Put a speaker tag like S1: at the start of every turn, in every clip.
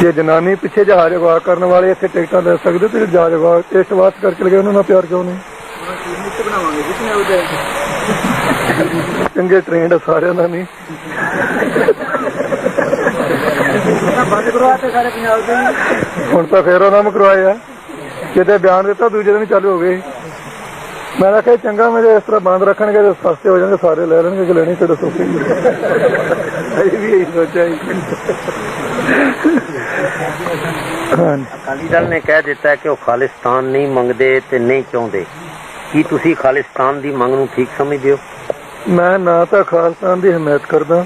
S1: ਜੇ ਜਨਾਨੀ ਪਿੱਛੇ ਜਹਾਜ਼ ਅਗਵਾ ਕਰਨ ਵਾਲੇ ਇੱਥੇ ਟਿਕਟਾਂ ਲੈ ਸਕਦੇ ਤੇ ਜਹਾਜ਼ ਅਗਵਾ ਇਸ ਵਾਸਤੇ ਕਰਕੇ ਲਗੇ ਉਹਨਾਂ ਨਾਲ ਪਿਆਰ ਕਿਉਂ ਨਹੀਂ? ਚੰਗੇ ਟ੍ਰੇਨਡ ਸਾਰਿਆਂ ਦਾ ਨਹੀਂ ਹੁਣ ਤਾਂ ਫੇਰ ਉਹਨਾਂ ਨੂੰ ਕਰਵਾਇਆ ਕਿਤੇ ਬਿਆਨ ਦਿੱਤਾ ਦੂਜੇ ਦਿਨ ਚਾਲੂ ਹੋ ਗਏ। ਮੈਂ ਆਖਿਆ ਚੰਗਾ ਮੇਰੇ ਇਸ ਤਰ੍ਹਾਂ ਬੰਦ ਰੱਖਣਗੇ ਤੇ ਸਸਤੇ ਹੋ ਜਾਣਗੇ ਸਾਰੇ ਲੈ ਲੈਣਗੇ ਕਿ ਲੈਣੀ ਫਿਰ ਦੱਸੋ। ਵੀ ਇਹੀ ਸੋਚਿਆ
S2: ਅਕਾਲੀ ਦਲ ਨੇ ਕਹਿ ਦਿੱਤਾ ਕਿ ਉਹ ਖਾਲਿਸਤਾਨ ਨਹੀਂ ਮੰਗਦੇ ਤੇ ਨਹੀਂ ਚਾਹੁੰਦੇ। ਕੀ ਤੁਸੀਂ ਖਾਲਿਸਤਾਨ ਦੀ ਮੰਗ ਨੂੰ ਠੀਕ ਸਮਝਦੇ ਹੋ?
S1: ਮੈਂ ਨਾ ਤਾਂ ਖਾਲਿਸਤਾਨ ਦੀ ਹਮਾਇਤ ਕਰਦਾ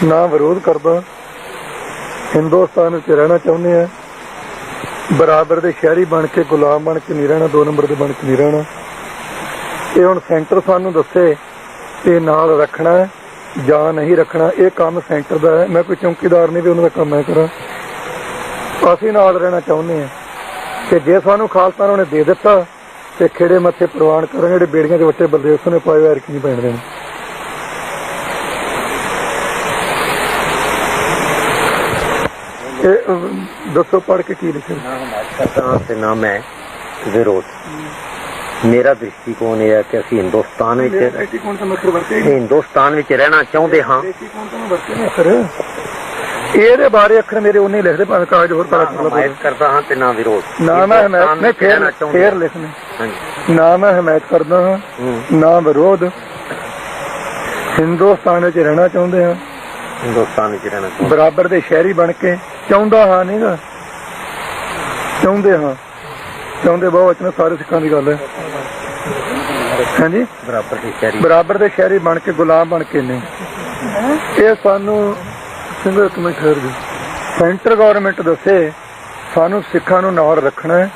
S1: ਨਾ ਵਿਰੋਧ ਕਰਦਾ। ਹਿੰਦੁਸਤਾਨ ਵਿੱਚ ਰਹਿਣਾ ਚਾਹੁੰਦੇ ਆ, ਬਰਾਬਰ ਦੇ ਸ਼ਹਿਰੀ ਬਣ ਕੇ ਗੁਲਾਮ ਬਣ ਕੇ ਨਹੀਂ ਰਹਿਣਾ, 2 ਨੰਬਰ ਦੇ ਬਣ ਕੇ ਨਹੀਂ ਰਹਿਣਾ। ਇਹ ਹੁਣ ਸੈਂਟਰ ਸਾਨੂੰ ਦੱਸੇ ਤੇ ਨਾਲ ਰੱਖਣਾ ਜਾਂ ਨਹੀਂ ਰੱਖਣਾ, ਇਹ ਕੰਮ ਸੈਂਟਰ ਦਾ ਹੈ। ਮੈਂ ਕੋਈ ਚੌਂਕੀਦਾਰ ਨਹੀਂ ਵੀ ਉਹਨਾਂ ਦਾ ਕੰਮ ਮੈਂ ਕਰਾਂ। ਅਸੀਂ ਨਾਲ ਰਹਿਣਾ ਚਾਹੁੰਦੇ ਹਾਂ ਤੇ ਜੇ ਸਾਨੂੰ ਖਾਲਸਾ ਉਹਨੇ ਦੇ ਦਿੱਤਾ ਤੇ ਖੇੜੇ ਮੱਥੇ ਪ੍ਰਵਾਨ ਕਰਾਂਗੇ। ਜਿਹੜੇ ਬੇੜੀਆਂ 'ਚ ਵੱਟੇ ਬਲਦੇ ਉਸਨੇ ਪਾਏ ਐਰ ਕੀ ਨਹੀਂ ਪੈਣ ਦੇਣੇ। ਦੱਸੋ ਪੜ੍ਹ ਕੇ ਕੀ ਲਿਖਿਆ?
S2: ਤੇ ਨਾ ਮੈਂ ਵਿਰੋਧ। ਮੇਰਾ ਦ੍ਰਿਸ਼ਟੀਕੋਣ ਇਹ ਹੈ ਕਿ ਅਸੀਂ ਹਿੰਦੁਸਤਾਨ ਵਿੱਚ ਰਹਿਣਾ ਚਾਹੁੰਦੇ ਹਾਂ।
S1: ਇਹਦੇ ਬਾਰੇ ਅੱਖਰ ਮੇਰੇ ਉਹਨੇ ਲਿਖਦੇ ਭਾਵੇਂ ਕਾਗਜ਼ ਹੋਰ
S2: ਹਮਾਇਤ ਕਰਦਾ ਹਾਂ ਤੇ ਨਾ ਵਿਰੋਧ।
S1: ਨਾ ਮੈਂ ਹਮਾਇਤ ਫੇਰ ਲਿਖਣੇ ਨਾ ਮੈਂ ਹਮਾਇਤ ਕਰਦਾ ਹਾਂ ਨਾ ਵਿਰੋਧ। ਹਿੰਦੁਸਤਾਨ ਵਿੱਚ ਰਹਿਣਾ ਚਾਹੁੰਦੇ ਹਾਂ,
S2: ਹਿੰਦੁਸਤਾਨ ਵਿੱਚ ਰਹਿਣਾ
S1: ਬਰਾਬਰ ਦੇ ਸ਼ਹਿਰੀ ਬਣ ਕੇ। ਚਾਹੁੰਦਾ ਹਾਂ ਨਹੀਂ ਗਾ, ਚਾਹੁੰਦੇ ਹਾਂ। ਚਾਹੁੰਦੇ ਬਹੁਵਚਨ ਸਾਰੇ ਸਿੱਖਾਂ ਦੀ ਗੱਲ ਹੈ। ਹਾਂਜੀ, ਬਰਾਬਰ ਦੇ ਸ਼ਹਿਰੀ ਬਣ ਕੇ ਗੁਲਾਮ ਬਣ ਕੇ ਨਹੀਂ। ਇਹ ਸਾਨੂੰ ਸਿੰਗਲ ਇੱਕ ਮਿੰਟ ਠਹਿਰ ਗਈ। ਸੈਂਟਰ ਗੌਰਮੈਂਟ ਦੱਸੇ ਸਾਨੂੰ ਸਿੱਖਾਂ ਨੂੰ ਨਾਲ ਰੱਖਣਾ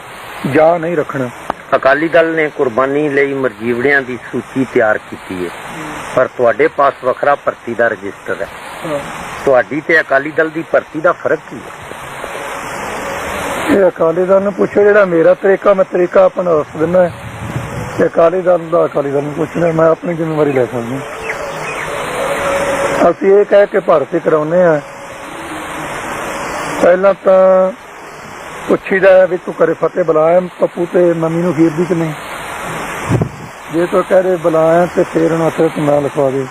S1: ਜਾਂ ਨਹੀਂ ਰੱਖਣਾ।
S2: ਅਕਾਲੀ ਦਲ ਨੇ ਕੁਰਬਾਨੀ ਲਈ ਮਰਜੀਵੜਿਆਂ ਦੀ ਸੂਚੀ ਤਿਆਰ ਕੀਤੀ ਹੈ, ਪਰ ਤੁਹਾਡੇ ਪਾਸ ਵੱਖਰਾ ਭਰਤੀ ਦਾ ਰਜਿਸਟਰ ਹੈ। ਤੁਹਾਡੀ ਤੇ ਅਕਾਲੀ ਦਲ ਦੀ ਭਰਤੀ ਦਾ ਫਰਕ ਕੀ ਹੈ?
S1: ਇਹ ਅਕਾਲੀ ਦਲ ਨੂੰ ਪੁੱਛੋ। ਜਿਹੜਾ ਮੇਰਾ ਤਰੀਕਾ ਮੈਂ ਤਰੀਕਾ ਆਪਣਾ ਦੱਸ ਦਿੰਦਾ। ਅਕਾਲੀ ਦਲ ਦਾ ਅਕਾਲੀ ਦਲ ਨੂੰ ਪੁੱਛਣਾ, ਮੈਂ ਆਪਣੀ ਜ਼ਿੰਮੇਵਾਰੀ ਲੈ ਸਕਦਾ। ਅਸੀਂ ਇਹ ਕਹਿ ਕੇ ਭਰਤੀ ਕਰਾਉਂਦੇ ਆ, ਪਹਿਲਾਂ ਤਾਂ ਪੁੱਛੀਦਾ ਵੀ ਤੂੰ ਘਰੇ ਫਤਿਹ ਬੁਲਾਇਆ ਪੱਪੂ ਤੇ ਮੰਮੀ ਨੂੰ ਖੀਰਦੀ ਕਿ ਨਹੀਂ। ਜੇ ਤੂੰ ਕਹਿ ਰਹੇ ਬੁਲਾਇਆ ਤੇ ਫੇਰ ਉਹਨੂੰ ਅਸਰ ਤੂੰ ਨਾ ਲਿਖਵਾ ਦੇ।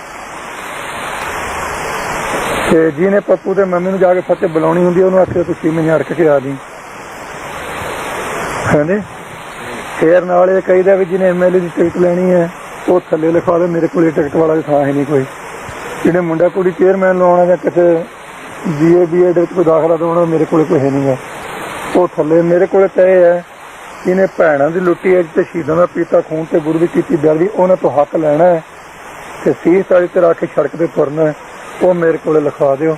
S1: ਤੇ ਜਿਹਨੇ ਪੱਪੂ ਤੇ ਮੰਮੀ ਨੂੰ ਜਾ ਕੇ ਫਤਿਹ ਬੁਲਾਉਣੀ ਹੁੰਦੀ ਉਹਨੂੰ ਆਖੇ ਤੂੰ 6 ਮਹੀਨੇ ਅੜਕ ਕੇ ਆ ਦੀ। ਹਾਂਜੀ, ਫੇਰ ਨਾਲ ਇਹ ਕਹੀਦਾ ਵੀ ਜਿਹਨੇ MLA ਦੀ ਟਿਕਟ ਲੈਣੀ ਹੈ ਉਹ ਥੱਲੇ ਲਿਖਵਾ ਦੇ, ਮੇਰੇ ਕੋਲ ਟਿਕਟ ਵਾਲਾ ਥਾਂ ਹੈ ਨਹੀਂ ਕੋਈ। ਜਿਹਨੇ ਮੁੰਡਾ ਕੁੜੀ ਚੇਅਰਮੈਨ ਲਾਉਣਾ ਜਾਂ ਕਿਸੇ BA BEd ਵਿੱਚ ਕੋਈ ਦਾਖਲਾ ਦਵਾਉਣਾ, ਮੇਰੇ ਕੋਲ ਕੋਈ ਹੈ ਨਹੀਂ ਗਾ, ਉਹ ਥੱਲੇ। ਮੇਰੇ ਕੋਲ ਤਾਂ ਇਹ ਹੈ ਇਹਨੇ ਭੈਣਾਂ ਦੀ ਲੁੱਟੀ ਅੱਜ ਤੇ ਸ਼ਹੀਦਾਂ ਦਾ ਪੀਤਾ ਖੂਨ ਤੇ ਗੁਰੂ ਦੀ ਕੀਤੀ ਬੇਅਦਬੀ, ਉਹਨਾਂ ਤੋਂ ਹੱਕ ਲੈਣਾ ਹੈ ਤੇ ਸੀਸ ਵਾਲੀ ਤੇ ਰੱਖ ਕੇ ਸੜਕ ਤੇ ਤੁਰਨਾ ਹੈ, ਉਹ ਮੇਰੇ ਕੋਲ ਲਿਖਵਾ ਦਿਓ।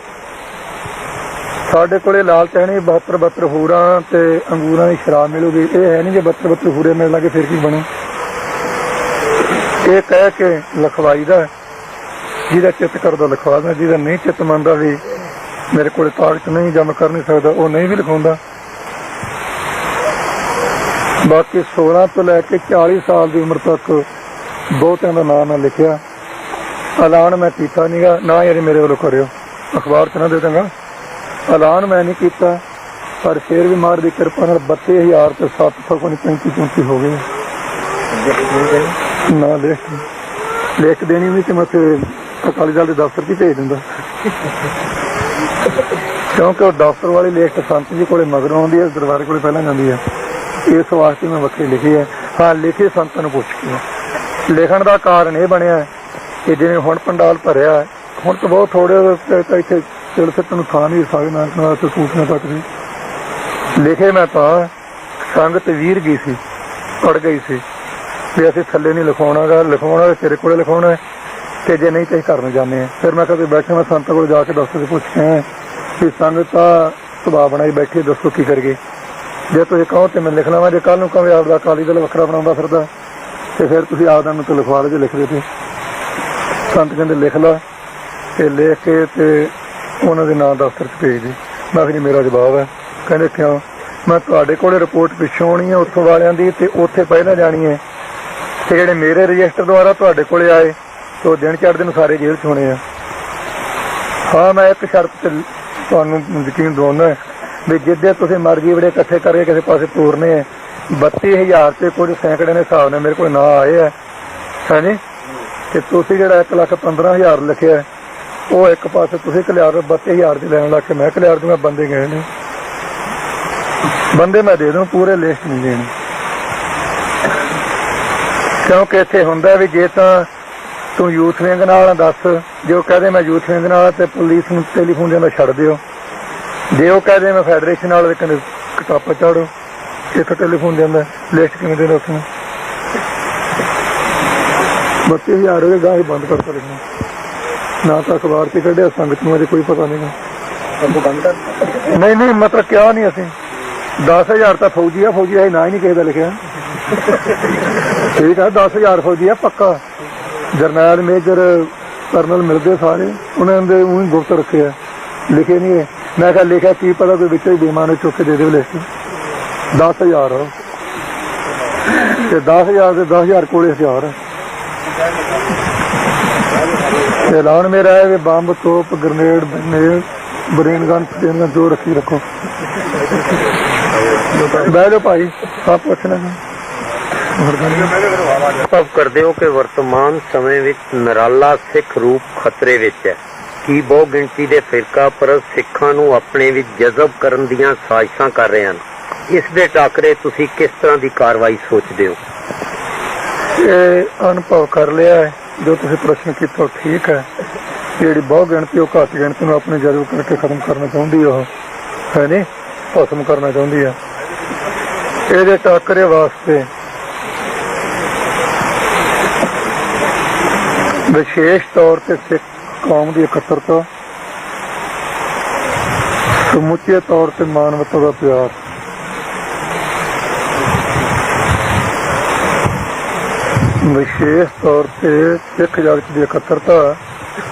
S1: ਸਾਡੇ ਕੋਲੇ ਲਾਲਚ ਹੈ ਨਹੀਂ 72 ਹੂਰਾਂ ਤੇ ਅੰਗੂਰਾਂ ਦੀ ਸ਼ਰਾਬ ਮਿਲੂਗੀ। ਇਹ ਹੈ ਨਹੀਂ ਜੇ 72 ਹੂਰੇ ਮਿਲ ਲਾਂਗੇ ਫਿਰ ਕੀ ਬਣੂ। ਇਹ ਕਹਿ ਕੇ ਲਿਖਵਾਈ ਦਾ, ਜਿਹਦਾ ਚਿੱਤ ਕਰਦਾ ਲਿਖਵਾ, ਜਿਹਦਾ ਨਹੀਂ ਚਿੱਤ ਮੰਨਦਾ ਵੀ ਮੇਰੇ ਕੋਲ ਤਾਕਤ ਨਹੀਂ ਜਾਂ ਮੈਂ ਕਰ ਨਹੀਂ ਸਕਦਾ, ਉਹ ਨਹੀਂ ਵੀ ਲਿਖਾਉਂਦਾ। ਬਾਕੀ 16 ਤੋਂ ਲੈ ਕੇ 40 ਸਾਲ ਦੀ ਉਮਰ ਤੱਕ ਬਹੁਤਿਆਂ ਦਾ ਨਾਂ ਨਾ ਲਿਖਿਆ। ਐਲਾਨ ਮੈਂ ਕੀਤਾ ਨੀਗਾ, ਨਾ ਯਾਰ ਮੇਰੇ ਵੱਲੋਂ ਕਰਿਓ, ਅਖਬਾਰ 'ਚ ਨਾ ਦੇ ਦਾਂਗਾ। ਐਲਾਨ ਮੈਂ ਨਹੀਂ ਕੀਤਾ, ਪਰ ਫੇਰ ਵੀ ਮਾਰ ਦੀ ਕਿਰਪਾ ਨਾਲ 32,000 ਤੇ 700 ਕੋਈ 35-34 ਹੋ ਗਏ। ਨਾ ਲਿਖ ਦੇਣੀ ਵੀ ਤੇ ਮੈਂ ਅਕਾਲੀ ਦਲ ਦੇ ਦਫ਼ਤਰ 'ਚ ਭੇਜ ਦਿੰਦਾ, ਕਿਉਂਕਿ ਉਹ ਦਫ਼ਤਰ ਵਾਲੀ ਲਿਖਤ ਸੰਤ ਜੀ ਕੋਲੇ ਮਗਰੋਂ ਆਉਂਦੀ ਹੈ, ਦਰਬਾਰ ਕੋਲੇ ਪਹਿਲਾਂ ਜਾਂਦੀ ਹੈ। ਇਸ ਵਾਸਤੇ ਮੈਂ ਵੱਖਰੀ ਲਿਖੀ ਹੈ। ਹਾਂ, ਲਿਖੇ ਸੰਤਾਂ ਨੂੰ ਪੁੱਛ ਕੇ। ਲਿਖਣ ਦਾ ਕਾਰਨ ਇਹ ਬਣਿਆ ਕਿ ਜਿਵੇਂ ਹੁਣ ਪੰਡਾਲ ਭਰਿਆ, ਹੁਣ ਤਾਂ ਬਹੁਤ ਥੋੜੇ ਇੱਥੇ ਚਿਲ ਸਿੱਟ ਨੂੰ ਥਾਂ ਨਹੀਂ ਸਾਰੇ ਨਾਲ ਸੂਚਨਾ ਤੱਕ ਸੀ। ਲਿਖੇ ਮੈਂ ਤਾਂ ਸੰਗਤ ਵੀਰ ਗਈ ਸੀ, ਅੜ ਗਈ ਸੀ ਵੀ ਅਸੀਂ ਥੱਲੇ ਨਹੀਂ ਲਿਖਾਉਣਾਗਾ, ਲਿਖਾਉਣਾ ਤੇਰੇ ਕੋਲੇ ਲਿਖਾਉਣਾ ਤੇ ਜੇ ਨਹੀਂ ਤੇ ਘਰ ਨੂੰ ਜਾਂਦੇ ਆ। ਫਿਰ ਮੈਂ ਕਦੇ ਬੈਠੇ ਮੈਂ ਸੰਤਾਂ ਕੋਲ ਜਾ ਕੇ ਦਫ਼ਤਰ 'ਚ ਪੁੱਛ ਕੇ ਆਇਆ ਵੀ ਸੰਗਤ ਦਾ ਸੁਭਾਅ ਬਣਾਈ ਬੈਠੀ, ਦੱਸੋ ਕੀ ਕਰੀਏ। ਜੇ ਤੁਸੀਂ ਕਹੋ ਤੇ ਮੈਂ ਲਿਖ ਲਵਾਂ, ਜੇ ਕੱਲ੍ਹ ਨੂੰ ਕਹੇ ਆਪਦਾ ਅਕਾਲੀ ਦਲ ਵੱਖਰਾ ਬਣਾਉਂਦਾ ਫਿਰਦਾ ਤੇ ਫਿਰ ਤੁਸੀਂ ਆਪਦਾ ਨੂੰ ਤਾਂ ਲਿਖਵਾ ਲਓ ਜੇ ਲਿਖਦੇ ਤੇ। ਸੰਤ ਕਹਿੰਦੇ ਲਿਖ ਲਾ ਤੇ ਲਿਖ ਕੇ ਤੇ ਉਹਨਾਂ ਦੇ ਨਾਂ ਦਫ਼ਤਰ 'ਚ ਭੇਜ ਦੇ। ਮੈਂ ਕਿਹਾ ਜੀ ਮੇਰਾ ਜਵਾਬ ਹੈ। ਕਹਿੰਦੇ ਕਿਉਂ? ਮੈਂ ਤੁਹਾਡੇ ਕੋਲ ਰਿਪੋਰਟ ਪਿੱਛੋਂ ਆਉਣੀ ਹੈ ਉੱਥੋਂ ਵਾਲਿਆਂ ਦੀ ਤੇ ਉੱਥੇ ਪਹਿਲਾਂ ਜਾਣੀ ਹੈ, ਤੇ ਜਿਹੜੇ ਮੇਰੇ ਰਜਿਸਟਰ ਦੁਆਰਾ ਤੁਹਾਡੇ ਕੋਲੇ ਆਏ ਤੇ ਉਹ ਦਿਨ ਚੜ੍ਹਦੇ ਨੂੰ ਸਾਰੇ ਜੇਲ੍ਹ 'ਚ ਹੋਣੇ ਆ। ਹਾਂ, ਮੈਂ ਇੱਕ ਸ਼ਰਤ ਤੇ ਤੁਹਾਨੂੰ ਯਕੀਨ ਦਿਵਾਉਣਾ ਵੀ ਜਿੱਦੇ ਤੁਸੀਂ ਮਰਜ਼ੀ ਇਕੱਠੇ ਕਰਕੇ ਕਿਸੇ ਪਾਸੇ ਤੋਰਨੇ ਹੈ 32,000 ਤੇ ਕੁਝ ਸੈਂਕੜੇ ਦੇ ਹਿਸਾਬ ਨਾਲ ਮੇਰੇ ਕੋਲ ਨਾਂ ਆਏ ਹੈ ਹਾਂਜੀ ਤੇ ਤੁਸੀਂ ਜਿਹੜਾ 1,15,000 ਲਿਖਿਆ ਉਹ ਇੱਕ ਪਾਸੇ ਤੁਸੀਂ ਕਲਿਆਰ 32,000 ਦੀ ਲੈਣ ਲੱਗ ਕੇ ਮੈਂ ਕਲਿਆਰ ਦੂੰਗਾ ਬੰਦੇ ਗਏ ਨੇ ਬੰਦੇ ਮੈਂ ਦੇ ਦੂੰ ਪੂਰੇ ਲਿਸਟ ਨਹੀਂ ਦੇਣੀ ਕਿਉਂਕਿ ਇੱਥੇ ਹੁੰਦਾ ਵੀ ਜੇ ਤਾਂ ਤੂੰ ਯੂਥ ਵਿੰਗ ਨਾਲ ਦੱਸ ਜੇ ਉਹ ਕਹਦੇ ਮੈਂ ਯੂਥ ਵਿੰਗ ਨਾਲ ਤੇ ਪੁਲਿਸ ਨੂੰ ਟੈਲੀਫੋਨ ਜਾਂਦਾ ਛੱਡ ਦਿਓ ਜੇ ਉਹ ਕਹਦੇ ਮੈਂ ਫੈਡਰੇਸ਼ਨ ਨਾਲ ਕਹਿੰਦੇ ਕਿਤਾਬਾਂ ਚਾੜੋ ਇੱਕ ਟੈਲੀਫੋਨ ਜਾਂਦਾ ਲਿਸਟ ਕਿਵੇਂ ਦੇ ਦੱਸਣਾ 32,000 ਹੋਵੇ ਗਾਹ ਬੰਦ ਕਰਤਾ ਲਿਖਣਾ ਨਾ ਤਾਂ ਅਖਬਾਰ ਤੇ ਕੱਢਿਆ ਸੰਗਤ ਨੂੰ ਅਜੇ ਕੋਈ ਪਤਾ ਨਹੀਂ ਨਹੀਂ ਮਤਲਬ ਕਿਹਾ ਨਹੀਂ ਅਸੀਂ 10,000 ਤਾਂ ਫੌਜੀ ਆ ਨਾ ਹੀ ਨਹੀਂ ਕਿਸੇ ਦਾ ਲਿਖਿਆ ਠੀਕ ਆ 10,000 ਫੌਜੀ ਆ ਪੱਕਾ ਜਰਨੈਲ ਮੇਜਰ ਕਰਨਲ ਮਿਲਦੇ ਸਾਰੇ ਉਹਨਾਂ ਦੇ ਉਹੀ ਗੁਪਤ ਰੱਖੇ ਆ ਲਿਖੇ ਨਹੀਂ ਮੈਂ ਕਿਹਾ ਲਿਖਿਆ ਕੀ ਪਤਾ ਕੋਈ ਵਿੱਚੋਂ ਹੀ ਬੇਈਮਾਨ ਚੁੱਕ ਕੇ ਦੇ ਦੇ ਲਿਸਟ 10,000 ਤੇ 10,000 ਦੇ 10,000 ਕੋਲੇ 1000 ਤੇ ਐਲਾਨ ਮੇਰਾ ਹੈ ਵੀ ਬੰਬ ਤੋਪ ਗ੍ਰਨੇਡ ਬ੍ਰੇਨ ਗਨ ਜੋ ਰੱਖੀ ਰੱਖੋ ਬਹਿ ਜਾਓ ਭਾਈ ਆਪ ਪੁੱਛਣਾ
S2: ਸਭ ਕਰਦੇ ਹੋ ਕਿ ਵਰਤਮਾਨ ਸਮੇਂ ਵਿੱਚ ਨਿਰਾਲਾ ਸਿੱਖ ਰੂਪ ਖਤਰੇ ਵਿੱਚ ਹੈ ਕੀ ਬਹੁ ਗਿਣਤੀ ਦੇ ਫਿਰਕਾ ਪਰਸਤ ਸਿੱਖਾਂ ਨੂੰ ਆਪਣੇ ਵਿੱਚ ਜਜ਼ਬ ਕਰਨ ਦੀਆਂ ਸਾਜ਼ਿਸ਼ਾਂ ਕਰ ਰਹੇ ਹਨ ਇਸ ਦੇ ਟਾਕਰੇ ਤੁਸੀਂ ਕਿਸ ਤਰ੍ਹਾਂ ਦੀ ਕਾਰਵਾਈ ਸੋਚਦੇ ਹੋ
S1: ਇਹ ਅਨੁਭਵ ਕਰ ਲਿਆ ਹੈ ਜੋ ਤੁਸੀਂ ਪ੍ਰਸ਼ਨ ਕੀਤਾ ਠੀਕ ਹੈ ਜਿਹੜੀ ਬਹੁ ਗਿਣਤੀ ਉਹ ਘੱਟ ਗਿਣਤੀ ਨੂੰ ਆਪਣੇ ਜਜ਼ਬ ਕਰਕੇ ਖਤਮ ਕਰਨਾ ਚਾਹੁੰਦੀ ਉਹ ਹੈ ਨੀ ਖਤਮ ਕਰਨਾ ਚਾਹੁੰਦੀ ਹੈ ਇਹਦੇ ਟਾਕਰੇ ਵਾਸਤੇ ਵਿਸ਼ੇਸ਼ ਤੌਰ ਤੇ ਸਿੱਖ ਕੌਮ ਦੀ ਇਕੱਤਰਤਾ ਸਮੁੱਚੇ ਤੌਰ ਤੇ ਮਾਨਵਤਾ ਦਾ ਪਿਆਰ ਵਿਸ਼ੇਸ਼ ਤੌਰ ਤੇ ਸਿੱਖ ਜਗਤ ਦੀ ਇਕੱਤਰਤਾ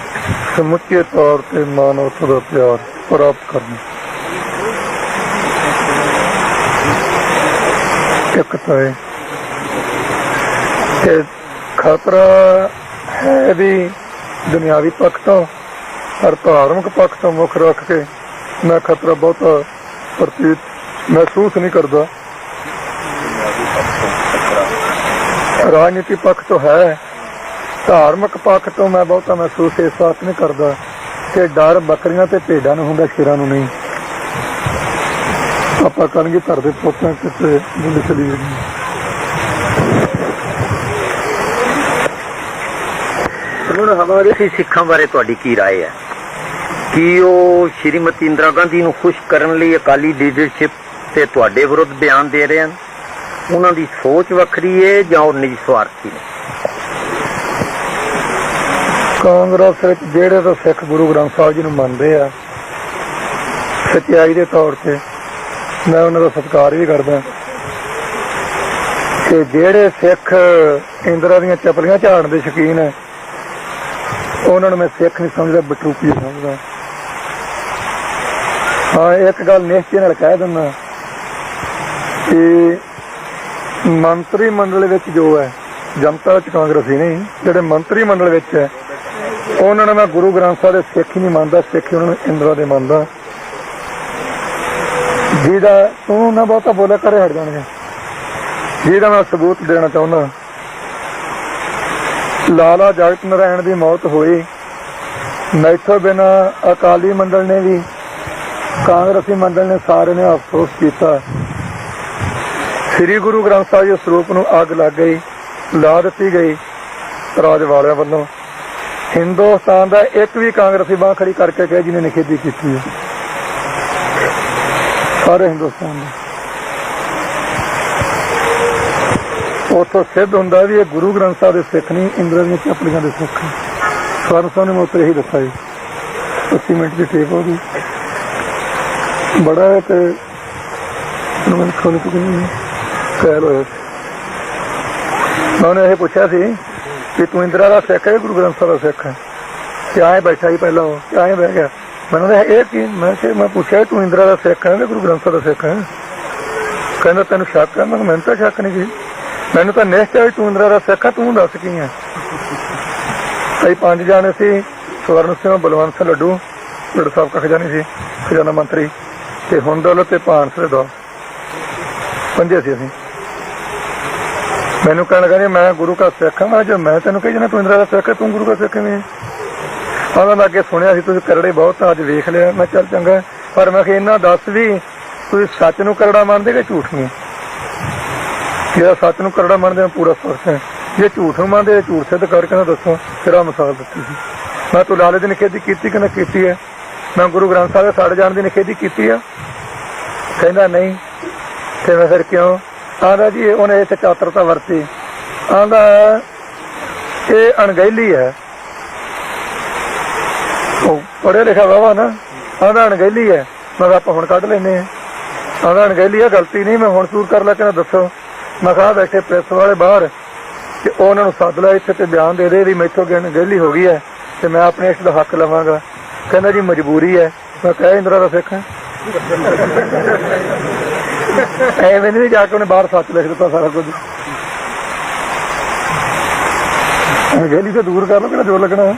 S1: ਸਮੁੱਚੇ ਤੌਰ ਤੇ ਮਾਨਵਤਾ ਦਾ ਪਿਆਰ ਪ੍ਰਾਪਤ ਕਰਨਾ ਇੱਕ ਤਾਂ ਇਹ ਖਤਰਾ ਹੈ ਵੀ ਦੁਨਿਆਵੀ ਪੱਖ ਤੋਂ ਪਰ ਧਾਰਮਿਕ ਪੱਖ ਤੋਂ ਮੁੱਖ ਰੱਖ ਕੇ ਮੈਂ ਖਤਰਾ ਬਹੁਤਾ ਪ੍ਰਤੀਤ ਮਹਿਸੂਸ ਨਹੀਂ ਕਰਦਾ ਰਾਜਨੀਤੀ ਪੱਖ ਤੋਂ ਹੈ ਧਾਰਮਿਕ ਪੱਖ ਤੋਂ ਮੈਂ ਬਹੁਤਾ ਮਹਿਸੂਸ ਇਸ ਵਾਤ ਨਹੀਂ ਕਰਦਾ ਕਿ ਡਰ ਬੱਕਰੀਆਂ ਤੇ ਭੇਡਾਂ ਨੂੰ ਹੁੰਦਾ ਸ਼ੇਰਾਂ ਨੂੰ ਨਹੀਂ ਆਪਾਂ ਕਰਾਂਗੇ ਘਰ ਦੇ ਪੋਤਾਂ ਕਿਤੇ ਮੁੰਡੇ ਚਲੀ
S2: ਹਮਾਰੇ ਸਿੱਖਾਂ ਬਾਰੇ ਤੁਹਾਡੀ ਕੀ ਰਾਏ ਹੈ ਕੀ ਉਹ ਸ਼੍ਰੀਮਤੀ ਇੰਦਰਾ ਗਾਂਧੀ ਨੂੰ ਖੁਸ਼ ਕਰਨ ਲਈ ਅਕਾਲੀ ਲੀਡਰਸ਼ਿਪ ਤੇ ਤੁਹਾਡੇ ਵਿਰੁੱਧ ਬਿਆਨ ਦੇ ਰਹੇ ਹਨ ਉਹਨਾਂ ਦੀ ਸੋਚ ਵੱਖਰੀ ਹੈ ਜਾਂ ਉਹ ਨਿੱਜੀ ਸਵਾਰਥੀ ਨੇ
S1: ਕਾਂਗਰਸ ਵਿੱਚ ਜਿਹੜੇ ਤਾਂ ਸਿੱਖ ਗੁਰੂ ਗ੍ਰੰਥ ਸਾਹਿਬ ਜੀ ਨੂੰ ਮੰਨਦੇ ਆ ਸੱਚਾਈ ਦੇ ਤੌਰ ਤੇ ਮੈਂ ਉਹਨਾਂ ਦਾ ਸਤਿਕਾਰ ਵੀ ਕਰਦਾ ਤੇ ਜਿਹੜੇ ਸਿੱਖ ਇੰਦਰਾ ਦੀਆਂ ਚਪਲੀਆਂ ਝਾੜਨ ਦੇ ਸ਼ੌਕੀਨ ਹੈ ਉਹਨਾਂ ਨੂੰ ਮੈਂ ਸਿੱਖ ਨਹੀਂ ਸਮਝਦਾ ਬਟੂਪੀ ਸਮਝਦਾ ਹਾਂ ਇੱਕ ਗੱਲ ਨਿਸ਼ਚੈ ਨਾਲ ਕਹਿ ਦਿੰਦਾ ਕਿ ਮੰਤਰੀ ਮੰਡਲ ਵਿੱਚ ਜੋ ਹੈ ਜਨਤਾ ਚ ਕਾਂਗਰਸੀ ਨਹੀਂ ਜਿਹੜੇ ਮੰਤਰੀ ਮੰਡਲ ਵਿੱਚ ਹੈ ਉਹਨਾਂ ਨੂੰ ਮੈਂ ਗੁਰੂ ਗ੍ਰੰਥ ਸਾਹਿਬ ਦੇ ਸਿੱਖ ਹੀ ਨਹੀਂ ਮੰਨਦਾ ਸਿੱਖ ਉਹਨਾਂ ਨੂੰ ਇੰਦਰਾ ਦੇ ਮੰਨਦਾ ਜਿਹਦਾ ਤੂੰ ਨਾ ਬਹੁਤਾ ਬੋਲਿਆ ਕਰੇ ਹਟ ਜਾਣਗੇ ਜਿਹਦਾ ਮੈਂ ਸਬੂਤ ਦੇਣਾ ਚਾਹੁੰਦਾ ਲਾਲਾ ਜਗਤ ਨਾਰਾਇਣ ਦੀ ਮੌਤ ਹੋਈ ਮੈਥੋਂ ਬਿਨਾ ਅਕਾਲੀ ਮੰਡਲ ਨੇ ਵੀ ਕਾਂਗਰਸੀ ਮੰਡਲ ਨੇ ਸਾਰੇ ਨੇ ਅਫਸੋਸ ਕੀਤਾ ਸ੍ਰੀ ਗੁਰੂ ਗ੍ਰੰਥ ਸਾਹਿਬ ਦੇ ਸਰੂਪ ਨੂੰ ਅੱਗ ਲੱਗ ਗਈ ਲਾ ਦਿੱਤੀ ਗਈ ਰਾਜ ਵਾਲਿਆਂ ਵੱਲੋਂ ਹਿੰਦੁਸਤਾਨ ਦਾ ਇੱਕ ਵੀ ਕਾਂਗਰਸੀ ਬਾਂਹ ਖੜੀ ਕਰਕੇ ਕਹੇ ਜਿਹਨੇ ਨਿਖੇਧੀ ਕੀਤੀ ਹੈ ਸਾਰੇ ਹਿੰਦੁਸਤਾਨ ਦਾ ਉੱਥੋਂ ਸਿੱਧ ਹੁੰਦਾ ਵੀ ਇਹ ਗੁਰੂ ਗ੍ਰੰਥ ਸਾਹਿਬ ਦੇ ਸਿੱਖ ਨਹੀਂ ਇੰਦਰਾ ਦੀਆਂ ਚਪਲੀਆਂ ਦੇ ਸਿੱਖ ਸਵਰਨ ਸਾਹਿਬ ਨੇ ਮੈਂ ਉੱਥੇ ਇਹੀ ਦੱਸਿਆ ਜੀ 25 ਮਿੰਟ ਦੀ ਟੇਪ ਹੋ ਗਈ ਬੜਾ ਹੈ ਤੇ ਮੈਨੂੰ ਖੋਲ ਕੇ ਨਹੀਂ ਕਹਿ ਲੋ ਮੈਂ ਉਹਨੇ ਇਹ ਪੁੱਛਿਆ ਸੀ ਕਿ ਤੂੰ ਇੰਦਰਾ ਦਾ ਸਿੱਖ ਹੈ ਗੁਰੂ ਗ੍ਰੰਥ ਸਾਹਿਬ ਦਾ ਸਿੱਖ ਹੈ ਕਿ ਆਏ ਬੈਠਾ ਹੀ ਪਹਿਲਾਂ ਉਹ ਕਿ ਆਏ ਬਹਿ ਗਿਆ ਮੈਨੂੰ ਇਹ ਕੀ ਮੈਂ ਪੁੱਛਿਆ ਤੂੰ ਇੰਦਰਾ ਦਾ ਸਿੱਖ ਹੈ ਕਿ ਗੁਰੂ ਗ੍ਰੰਥ ਸਾਹਿਬ ਦਾ ਸਿੱਖ ਹੈ ਕਹਿੰਦਾ ਤੈਨੂੰ ਸ਼ੱਕ ਹੈ ਮੈਂ ਮੈਨੂੰ ਤਾਂ ਸ਼ੱਕ ਨਹੀਂ ਸੀ ਮੈਨੂੰ ਤਾਂ ਨਿਸ਼ਚੈ ਤੂੰ ਇੰਦਰਾ ਦਾ ਸਿੱਖ ਹੈ ਤੂੰ ਦੱਸ ਕੀ ਹੈ ਕਈ 5 ਜਾਣੇ ਸੀ ਸਵਰਨ ਸਿੰਘ ਬਲਵੰਤ ਸਿੰਘ ਲੱਡੂ ਸਾਡੇ ਸਾਬਕਾ ਖਜ਼ਾਨੀ ਸੀ ਖਜ਼ਾਨਾ ਮੰਤਰੀ ਤੇ ਹੁੰਦਲ ਤੇ ਭਾਨਸ ਦੇ ਦੌਰ 5 ਸੀ ਅਸੀਂ। ਮੈਨੂੰ ਕਹਿਣ ਲੱਗਾ ਮੈਂ ਗੁਰੂ ਕਾ ਸਿੱਖ ਹਾਂ। ਜੋ ਮੈਂ ਤੈਨੂੰ ਕਹੀ ਜਾਣਾ ਤੂੰ ਇੰਦਰਾ ਦਾ ਸਿੱਖ ਹੈ, ਤੂੰ ਗੁਰੂ ਕਾ ਸਿੱਖ ਕਿਵੇਂ? ਉਹਨਾਂ ਦਾ ਅੱਗੇ ਸੁਣਿਆ ਸੀ ਤੁਸੀਂ ਕਰੜੇ ਬਹੁਤ ਅੱਜ ਵੇਖ ਲਿਆ। ਮੈਂ ਚੱਲ ਚੰਗਾ, ਪਰ ਮੈਂ ਕਿਹਾ ਇਹਨਾਂ ਦੱਸ ਵੀ ਤੁਸੀਂ ਸੱਚ ਨੂੰ ਕਰੜਾ ਮੰਨਦੇ ਕਿ ਝੂਠ ਨੂੰ? ਜਿਹੜਾ ਸੱਚ ਨੂੰ ਕਰੜਾ ਮੰਨਦੇ ਮੈਂ ਪੂਰਾ ਸਖਤ ਹੈ, ਜੇ ਝੂਠ ਨੂੰ ਮੰਨਦੇ ਝੂਠ ਸਿੱਧ ਕਰਕੇ ਨਾ ਦੱਸੋ। ਫਿਰ ਆਹ ਮਿਸਾਲ ਦਿੱਤੀ ਸੀ। ਮੈਂ ਤੂੰ ਲਾਲੇ ਦੀ ਨਿਖੇਧੀ ਕੀਤੀ ਕਿ ਨਾ ਕੀਤੀ ਹੈ? ਮੈਂ ਗੁਰੂ ਗ੍ਰੰਥ ਸਾਹਿਬ ਦੇ ਸੜ ਜਾਣ ਦੀ ਨਿਖੇਧੀ ਕੀਤੀ ਆ? ਕਹਿੰਦਾ ਨਹੀਂ। ਤੇ ਮੈਂ ਫਿਰ ਕਿਉਂ? ਆਂਦਾ ਜੀ ਉਹਨੇ ਇੱਥੇ ਚਾਤਰਤਾ ਵਰਤੀ। ਆਂਦਾ ਇਹ ਅਣਗਹਿਲੀ ਹੈ। ਉਹ ਪੜ੍ਹਿਆ ਲਿਖਿਆ ਵਾਵਾ ਨਾ। ਆਂਦਾ ਅਣਗਹਿਲੀ ਹੈ। ਮੈਂ ਕਿਹਾ ਆਪਾਂ ਹੁਣ ਕੱਢ ਲੈਂਦੇ ਹਾਂ। ਆਂਦਾ ਅਣਗਹਿਲੀ ਹੈ, ਗਲਤੀ ਨਹੀਂ, ਮੈਂ ਹੁਣ ਸੂਰ ਕਰ ਲੈ ਕੇ ਦੱਸੋ। ਮੈਂ ਕਿਹਾ ਬੈਠੇ ਪ੍ਰੈਸ ਵਾਲੇ ਬਾਹਰ ਤੇ ਉਹਨਾਂ ਨੂੰ ਸੱਦ ਲਿਆ ਇੱਥੇ ਤੇ ਬਿਆਨ ਦੇ ਦੇ ਵੀ ਮੈਥੋਂ ਅਣਗਹਿਲੀ ਹੋ ਗਈ ਹੈ ਤੇ ਮੈਂ ਆਪਣੇ ਇਸ ਦਾ ਹੱਕ ਲਵਾਂਗਾ। ਕਹਿੰਦਾ ਜੀ ਮਜਬੂਰੀ ਹੈ। ਮੈਂ ਕਿਹਾ ਇੰਦਰਾ ਦਾ ਸਿੱਖ ਹੈ। ਐਵੇਂ ਨਹੀਂ ਜਾ ਕੇ ਉਹਨੇ ਬਾਹਰ ਸੱਚ ਲਿਖ ਦਿੱਤਾ ਸਾਰਾ ਕੁਝ। ਅਣਗਹਿਲੀ ਤੋਂ ਦੂਰ ਕਰ ਲਓ, ਕਿਹੜਾ ਜੋਰ ਲੱਗਣਾ।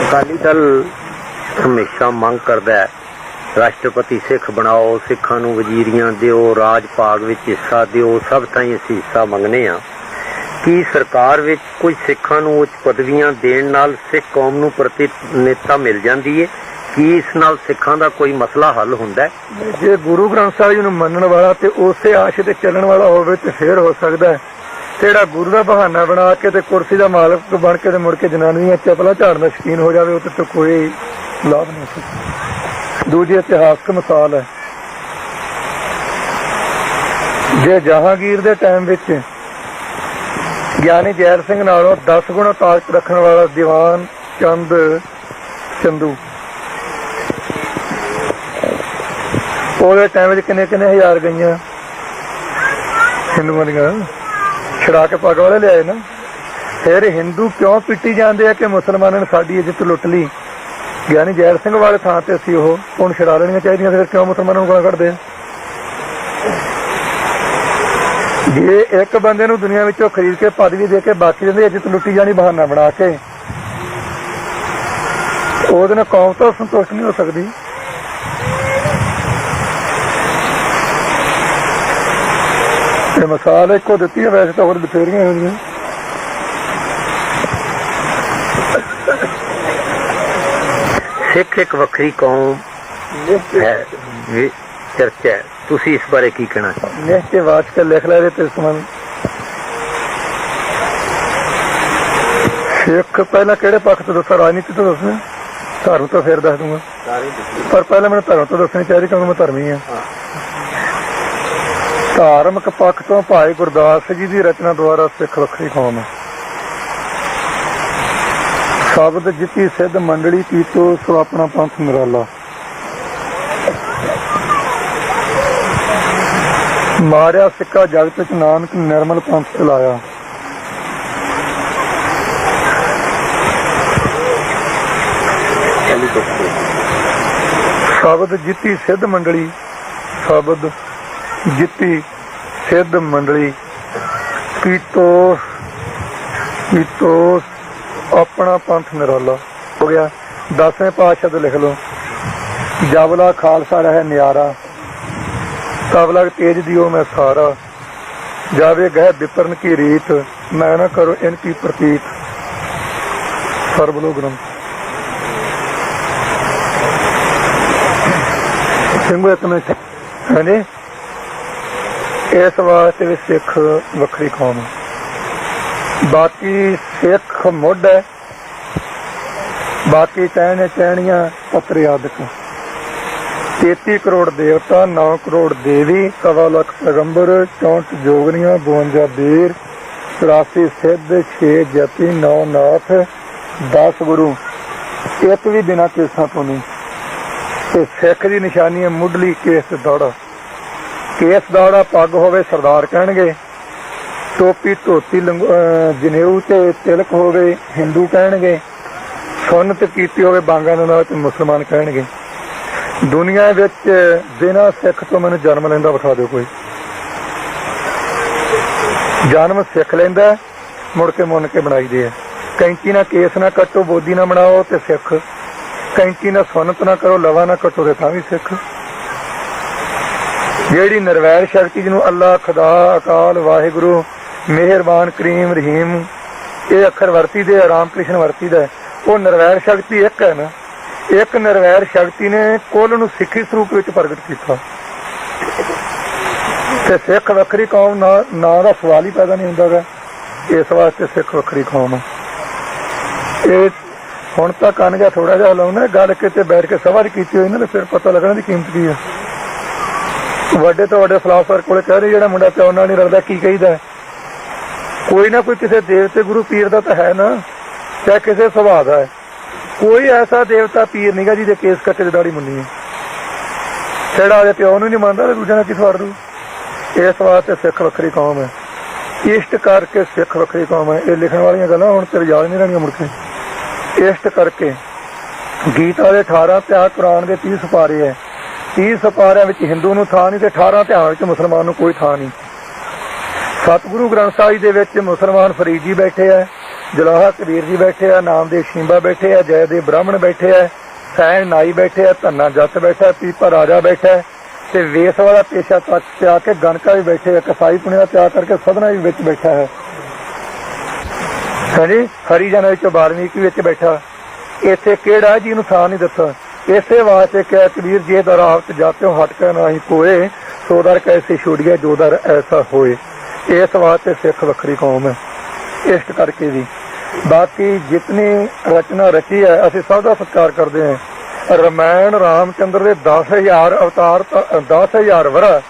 S2: ਅਕਾਲੀ ਦਲ ਹਮੇਸ਼ਾ ਮੰਗ ਕਰਦਾ ਹੈ ਰਾਸ਼ਟਰਪਤੀ ਸਿੱਖ ਬਣਾਓ, ਸਿੱਖਾਂ ਨੂੰ ਵਜ਼ੀਰੀਆਂ ਦਿਓ, ਰਾਜ ਭਾਗ ਵਿੱਚ ਹਿੱਸਾ ਦਿਓ, ਸਭ ਤਾਈਂ ਅਸੀਂ ਹਿੱਸਾ ਮੰਗਨੇ ਆ। ਕੀ ਸਰਕਾਰ ਵਿੱਚ ਕੁਝ ਸਿੱਖਾਂ ਨੂੰ ਉੱਚ ਪਦਵੀਆਂ ਦੇਣ ਨਾਲ ਸਿੱਖ ਕੌਮ ਨੂੰ ਪ੍ਰਤੀਨਿਧਤਾ ਮਿਲ ਜਾਂਦੀ ਹੈ? ਕੀ ਇਸ ਨਾਲ ਸਿੱਖਾਂ ਦਾ ਕੋਈ ਮਸਲਾ ਹੱਲ ਹੁੰਦਾ ਹੈ?
S1: ਜੇ ਗੁਰੂ ਗ੍ਰੰਥ ਸਾਹਿਬ ਜੀ ਨੂੰ ਮੰਨਣ ਵਾਲਾ ਤੇ ਉਸੇ ਆਸ਼ ਤੇ ਚੱਲਣ ਵਾਲਾ ਹੋਵੇ ਤੇ ਫੇਰ ਹੋ ਸਕਦਾ ਹੈ। ਜਿਹੜਾ ਗੁਰੂ ਦਾ ਬਹਾਨਾ ਬਣਾ ਕੇ ਤੇ ਕੁਰਸੀ ਦਾ ਮਾਲਕ ਬਣ ਕੇ ਤੇ ਮੁੜ ਕੇ ਜਨਾਨੀਆਂ ਚੱਪਲਾਂ ਝਾੜਨ ਦਾ ਸ਼ੌਕੀਨ ਹੋ ਜਾਵੇ, ਉਹ ਤੇ ਕੋਈ ਲਾਭ ਨਹੀਂ ਸਕਦਾ। ਦੂਜੀ ਇਤਿਹਾਸਕ ਮਿਸਾਲ ਹੈ, ਜੇ ਜਹਾਂਗੀਰ ਦੇ ਟਾਈਮ ਵਿੱਚ ਗਿਆਨੀ ਜ਼ੈਲ ਸਿੰਘ ਨਾਲੋਂ 10 ਗੁਣਾ ਤਾਕਤ ਰੱਖਣ ਵਾਲਾ ਦੀਵਾਨ ਚੰਦ ਚੰਦੂ, ਉਹਦੇ ਟਾਈਮ ਵਿੱਚ ਕਿੰਨੇ ਹਜ਼ਾਰ ਗਈਆਂ ਹਿੰਦੂਆਂ ਦੀਆਂ ਛੜਾ ਕੇ ਪੱਗ ਵਾਲੇ ਲਿਆਏ ਨਾ। ਫਿਰ ਹਿੰਦੂ ਕਿਉਂ ਪਿੱਟੀ ਜਾਂਦੇ ਆ ਕਿ ਮੁਸਲਮਾਨਾਂ ਨੇ ਸਾਡੀ ਇੱਜ਼ਤ ਲੁੱਟ ਲਈ? ਗਿਆਨੀ ਜ਼ੈਲ ਸਿੰਘ ਵਾਲੇ ਥਾਂ ਤੇ ਅਸੀਂ ਉਹ ਹੁਣ ਛੜਾ ਲੈਣੀਆਂ ਚਾਹੀਦੀਆਂ, ਫਿਰ ਕਿਉਂ ਮੁਸਲਮਾਨਾਂ ਨੂੰ ਗਾਲਾਂ ਕੱਢਦੇ ਆ? ਜੇ ਇੱਕ ਬੰਦੇ ਨੂੰ ਦੁਨੀਆ ਵਿੱਚੋਂ ਖਰੀਦ ਕੇ ਪਦਵੀ ਦੇ ਕੇ ਬਾਕੀ ਦੀ ਇੱਜ਼ਤ ਲੁੱਟੀ ਜਾਣੀ ਬਹਾਨਾ ਬਣਾ ਕੇ, ਉਹਦੇ ਨਾਲ ਕੌਮ ਤਾਂ ਸੰਤੁਸ਼ਟ ਨਹੀਂ ਹੋ ਸਕਦੀ। ਇਹ ਮਿਸਾਲ ਇੱਕੋ ਦਿੱਤੀ ਹੈ, ਵੈਸੇ ਤਾਂ ਹੋਰ ਬਥੇਰੀਆਂ ਹੋਈਆਂ।
S2: ਸਿੱਖ ਇੱਕ ਵੱਖਰੀ ਕੌਮ ਹੈ, ਚਰਚਾ ਹੈ, ਤੁਸੀਂ ਇਸ ਬਾਰੇ ਕੀ ਕਹਿਣਾ ਚਾਹੁੰਦੇ?
S1: ਲਿਖ ਕੇ ਵਾਚ ਕੇ ਲਿਖ ਲੈ ਰਹੇ ਤੇ ਸਮਾਨ। ਸਿੱਖ ਪਹਿਲਾਂ ਕਿਹੜੇ ਪੱਖ ਤੋਂ ਦੱਸਾਂ? ਰਾਜਨੀਤੀ ਤੋਂ ਦੱਸਣਾ, ਧਰਮ ਤੋਂ ਫਿਰ ਦੱਸ ਦੂੰਗਾ, ਪਰ ਪਹਿਲਾਂ ਮੈਨੂੰ ਧਰਮ ਤੋਂ ਦੱਸਣੀ ਚਾਹੀਦੀ ਕਿਉਂਕਿ ਮੈਂ ਧਰਮੀ ਹਾਂ। ਧਾਰਮਿਕ ਪੱਖ ਤੋਂ ਭਾਈ ਗੁਰਦਾਸ ਜੀ ਦੀ ਰਚਨਾ ਦੁਆਰਾ ਸਿੱਖ ਵੱਖਰੀ ਕੌਮ ਹੈ। ਸ਼ਬਦ ਜਿੱਤੀ ਸਿੱਧ ਮੰਡਲੀ ਕੀਤੋ ਸੋ ਆਪਣਾ ਪੰਥ ਨਿਰਾਲਾ, ਮਾਰਿਆ ਸਿੱਕਾ ਜਗਤ ਚ ਨਾਨਕ ਨਿਰਮਲ ਪੰਥ ਚਲਾਇਆ। ਸ਼ਬਦ ਜਿੱਤੀ ਸਿੱਧ ਮੰਡਲੀ, ਸ਼ਬਦ ਜਿੱਤੀ ਸਿੱਧ ਮੰਡਲੀ ਕੀਤੋ ਆਪਣਾ ਪੰਥ ਨਿਰਾਲਾ। ਹੋ ਗਿਆ 10ਵੇਂ ਪਾਤਸ਼ਾਹ ਤੋਂ ਲਿਖ ਲਓ, ਜਬਲਾ ਖਾਲਸਾ ਰਹਿ ਨਿਆਰਾ, ਤਬ ਲਗ ਤੇਜ ਦਿਓ ਮੈਂ ਸਾਰਾ, ਜਾਵੇ ਗਹਿ ਵਿਪਰਨ ਕੀ ਰੀਤ, ਮੈਂ ਨਾ ਕਰੋ ਇਨ ਕੀ ਪ੍ਰਤੀਤ। ਸਰਬਲੋ ਗ੍ਰੰਥ ਸਿੰਘੋ ਇੱਕ ਮਿੰਟ। ਹਾਂਜੀ, ਇਸ ਵਾਸਤੇ ਵੀ ਸਿੱਖ ਵੱਖਰੀ ਕੌਮ ਹੈ। ਬਾਕੀ ਸਿੱਖ ਮੁੱਢ ਹੈ, ਬਾਕੀ ਚਹਿਣੀਆਂ ਪੱਤਰ ਆਦਿਕ। 33 ਕਰੋੜ ਦੇਵਤਾ, 9 ਕਰੋੜ ਦੇਵੀ, 1.25 ਲੱਖ ਪੈਗੰਬਰ, 64 ਜੋਗਨੀਆਂ, 52 ਬੀਰ, 84 ਸਿੱਧ, 6 ਜਤੀ, 9 ਨਾਥ, 10 ਗੁਰੂ, ਇੱਕ ਵੀ ਬਿਨਾਂ ਕੇਸਾਂ ਤੋਂ ਨਹੀਂ। ਤੇ ਸਿੱਖ ਦੀ ਨਿਸ਼ਾਨੀ ਹੈ ਮੁੱਢਲੀ ਕੇਸ ਦੌੜਾ। ਕੇਸ ਦੌੜਾ ਪੱਗ ਹੋਵੇ ਸਰਦਾਰ ਕਹਿਣਗੇ, ਟੋਪੀ ਧੋਤੀ ਜਨੇਊ ਤੇ ਤਿਲਕ ਹੋਵੇ ਹਿੰਦੂ ਕਹਿਣਗੇ, ਸੁੰਨਤ ਕੀਤੀ ਹੋਵੇ ਬਾਂਗਾਂ ਦੇ ਨਾਲ ਤੇ ਮੁਸਲਮਾਨ ਕਹਿਣਗੇ। ਦੁਨੀਆ ਵਿੱਚ ਬਿਨਾਂ ਸਿੱਖ ਤੋਂ ਮੈਨੂੰ ਜਨਮ ਲੈਂਦਾ ਵਿਖਾ ਦਿਓ ਕੋਈ। ਜਨਮ ਸਿੱਖ ਲੈਂਦਾ, ਮੁੜ ਕੇ ਮੁੰਨ ਕੇ ਬਣਾਈਦੇ ਆ। ਕੈਂਚੀ ਨਾਲ ਕੇਸ ਨਾ ਕੱਟੋ, ਬੋਦੀ ਨਾ ਬਣਾਓ ਤੇ ਸਿੱਖ। ਕੈਂਚੀ ਨਾਲ ਸੁਨਤ ਨਾ ਕਰੋ, ਲਵਾ ਨਾ ਕੱਟੋ ਤੇ ਤਾਂ ਵੀ ਸਿੱਖ। ਜਿਹੜੀ ਨਿਰਵੈਰ ਸ਼ਕਤੀ ਜਿਹਨੂੰ ਅੱਲਾ, ਖੁਦਾ, ਅਕਾਲ, ਵਾਹਿਗੁਰੂ, ਮਿਹਰਬਾਨ, ਕਰੀਮ, ਰਹੀਮ ਇਹ ਅੱਖਰ ਵਰਤੀ ਦੇ, ਰਾਮ ਕ੍ਰਿਸ਼ਨ ਵਰਤੀ ਦਾ, ਉਹ ਨਿਰਵੈਰ ਸ਼ਕਤੀ ਇੱਕ ਹੈ ਨਾ। ਇੱਕ ਨਿਰਵੈਰ ਸ਼ਕਤੀ ਨੇ ਕੁੱਲ ਨੂੰ ਸਿੱਖੀ ਸਰੂਪ ਵਿੱਚ ਪ੍ਰਗਟ ਕੀਤਾ। ਤੇ ਸਿੱਖ ਵੱਖਰੀ ਕੌਮ ਨਾਂ ਦਾ ਸਵਾਲ ਹੀ ਪੈਦਾ ਨਹੀਂ ਹੁੰਦਾ ਗਾ। ਇਸ ਵਾਸਤੇ ਸਿੱਖ ਵੱਖਰੀ ਕੌਮ ਹੈ। ਇਹ ਹੁਣ ਤਾਂ ਕੰਨ ਜਿਹਾ ਥੋੜਾ ਜਿਹਾ ਹਲਾਉਣਾ, ਗੱਲ ਕਿਤੇ ਬੈਠ ਕੇ ਸਭਾ 'ਚ ਕੀਤੀ ਹੋਈ ਨਾ ਤੇ ਫਿਰ ਪਤਾ ਲੱਗਣਾ ਦੀ ਕੀਮਤ ਕੀ ਹੈ। ਵੱਡੇ ਤੋਂ ਵੱਡੇ ਫਿਲਾਸਫਰ ਕੋਲੇ ਕਹਿ ਰਹੇ ਜਿਹੜਾ ਮੁੰਡਾ ਪਿਓ ਨਾਲ ਨਹੀਂ ਰਲਦਾ, ਕੀ ਕਹੀਦਾ? ਕੋਈ ਨਾ ਕੋਈ ਕਿਸੇ ਦੇਵਤੇ ਗੁਰੂ ਪੀਰ ਦਾ ਤਾਂ ਹੈ ਨਾ, ਚਾਹੇ ਕਿਸੇ ਸੁਭਾਅ ਦਾ ਹੈ। ਕੋਈ ਐਸਾ ਦੇਵਤਾ ਪੀਰ ਨਹੀਂਗਾ ਜਿਹਦੇ ਕੇਸ ਕੱਟੇ ਦੀ ਦਾੜੀ ਮੁੰਨੀ ਹੈ। ਜਿਹੜਾ ਉਹਦੇ ਪਿਓ ਨੂੰ ਨਹੀਂ ਮੰਨਦਾ ਤੇ ਦੂਜੇ ਨਾਲ ਕੀ ਸਵਾਰ ਦੂ। ਇਸ ਵਾਸਤੇ ਸਿੱਖ ਵੱਖਰੀ ਕੌਮ ਹੈ। ਇਸ਼ਟ ਕਰਕੇ ਸਿੱਖ ਵੱਖਰੀ ਕੌਮ ਹੈ। ਇਹ ਲਿਖਣ ਵਾਲੀਆਂ ਗੱਲਾਂ ਹੁਣ ਤੇਰੇ ਯਾਦ ਨਹੀਂ ਰਹਿਣੀਆਂ ਮੁੜ ਕੇ। ਇਸ਼ਟ ਕਰਕੇ ਗੀਤਾ ਦੇ 18 ਅਧਿਆਇ, ਕੁਰਾਨ ਦੇ 30 ਸਿਪਾਰੇ ਹੈ। 30 ਸਿਪਾਰਿਆਂ ਵਿੱਚ ਹਿੰਦੂ ਨੂੰ ਥਾਂ ਨਹੀਂ ਤੇ 18 ਅਧਿਆਇ ਵਿੱਚ ਮੁਸਲਮਾਨ ਨੂੰ ਕੋਈ ਥਾਂ ਨਹੀਂ। ਸਤਿਗੁਰੂ ਗ੍ਰੰਥ ਸਾਹਿਬ ਦੇ ਵਿੱਚ ਮੁਸਲਮਾਨ ਫਰੀਦ ਜੀ ਬੈਠੇ ਹੈ, ਜਲਾਹਾ ਕਬੀਰ ਜੀ ਬੈਠੇ ਆ, ਨਾਮਦੇਵ ਸ਼ਿੰਬਾ ਬੈਠੇ ਆ, ਜੈਦੇਵ ਬ੍ਰਾਹਮਣ ਬੈਠੇ ਆ, ਸੈਣ ਨਾਈ ਬੈਠੇ ਆ, ਧੰਨਾ ਜੱਟ ਬੈਠਾ, ਪੀਪਾ ਰਾਜਾ ਬੈਠਾ ਤੇ ਵੇਸ ਵਾਲਾ ਪੇਸ਼ਾ ਤੱਕ ਤੇ ਆ ਕੇ ਗਣਕਾ ਵੀ ਬੈਠੇ ਆ, ਕਸਾਈ ਪੁਣਿਆ ਤਿਆਗ ਕਰਕੇ ਸਦਨਾ ਵੀ ਵਿੱਚ ਬੈਠਾ ਹੈ। ਹਾਂਜੀ, ਹਰੀਜਨ ਵਿੱਚ ਵਾਲਮੀਕੀ ਵਿੱਚ ਬੈਠਾ। ਇੱਥੇ ਕਿਹੜਾ ਜੀ ਨੂੰ ਥਾਂ ਨਹੀਂ ਦਿੱਤਾ। ਇਸੇ ਵਾਸਤੇ ਕਿਹਾ ਕਬੀਰ ਜੀ ਦਰ ਆਪ ਜਾਤਿਓ ਹਟ ਕੇ ਨਾ ਹੀ ਕੋਏ, ਸੋ ਦਰ ਕੈਸੇ ਛੋੜੀਏ ਜੋ ਦਰ ਐਸਾ ਹੋਏ। ਇਸ ਵਾਸਤੇ ਸਿੱਖ ਵੱਖਰੀ ਕੌਮ ਹੈ। ਇਸ਼ਟ ਕਰਕੇ ਵੀ ਬਾਕੀ ਜਿਤਨੀ ਰਚਨਾ ਰਚੀ ਹੈ ਅਸੀਂ ਸਭ ਦਾ ਸਤਿਕਾਰ ਕਰਦੇ ਹਾਂ। ਰਮਾਇਣ ਰਾਮਚੰਦਰ ਦੇ 10,000 ਅਵਤਾਰ, 10,000 ਵਰਾ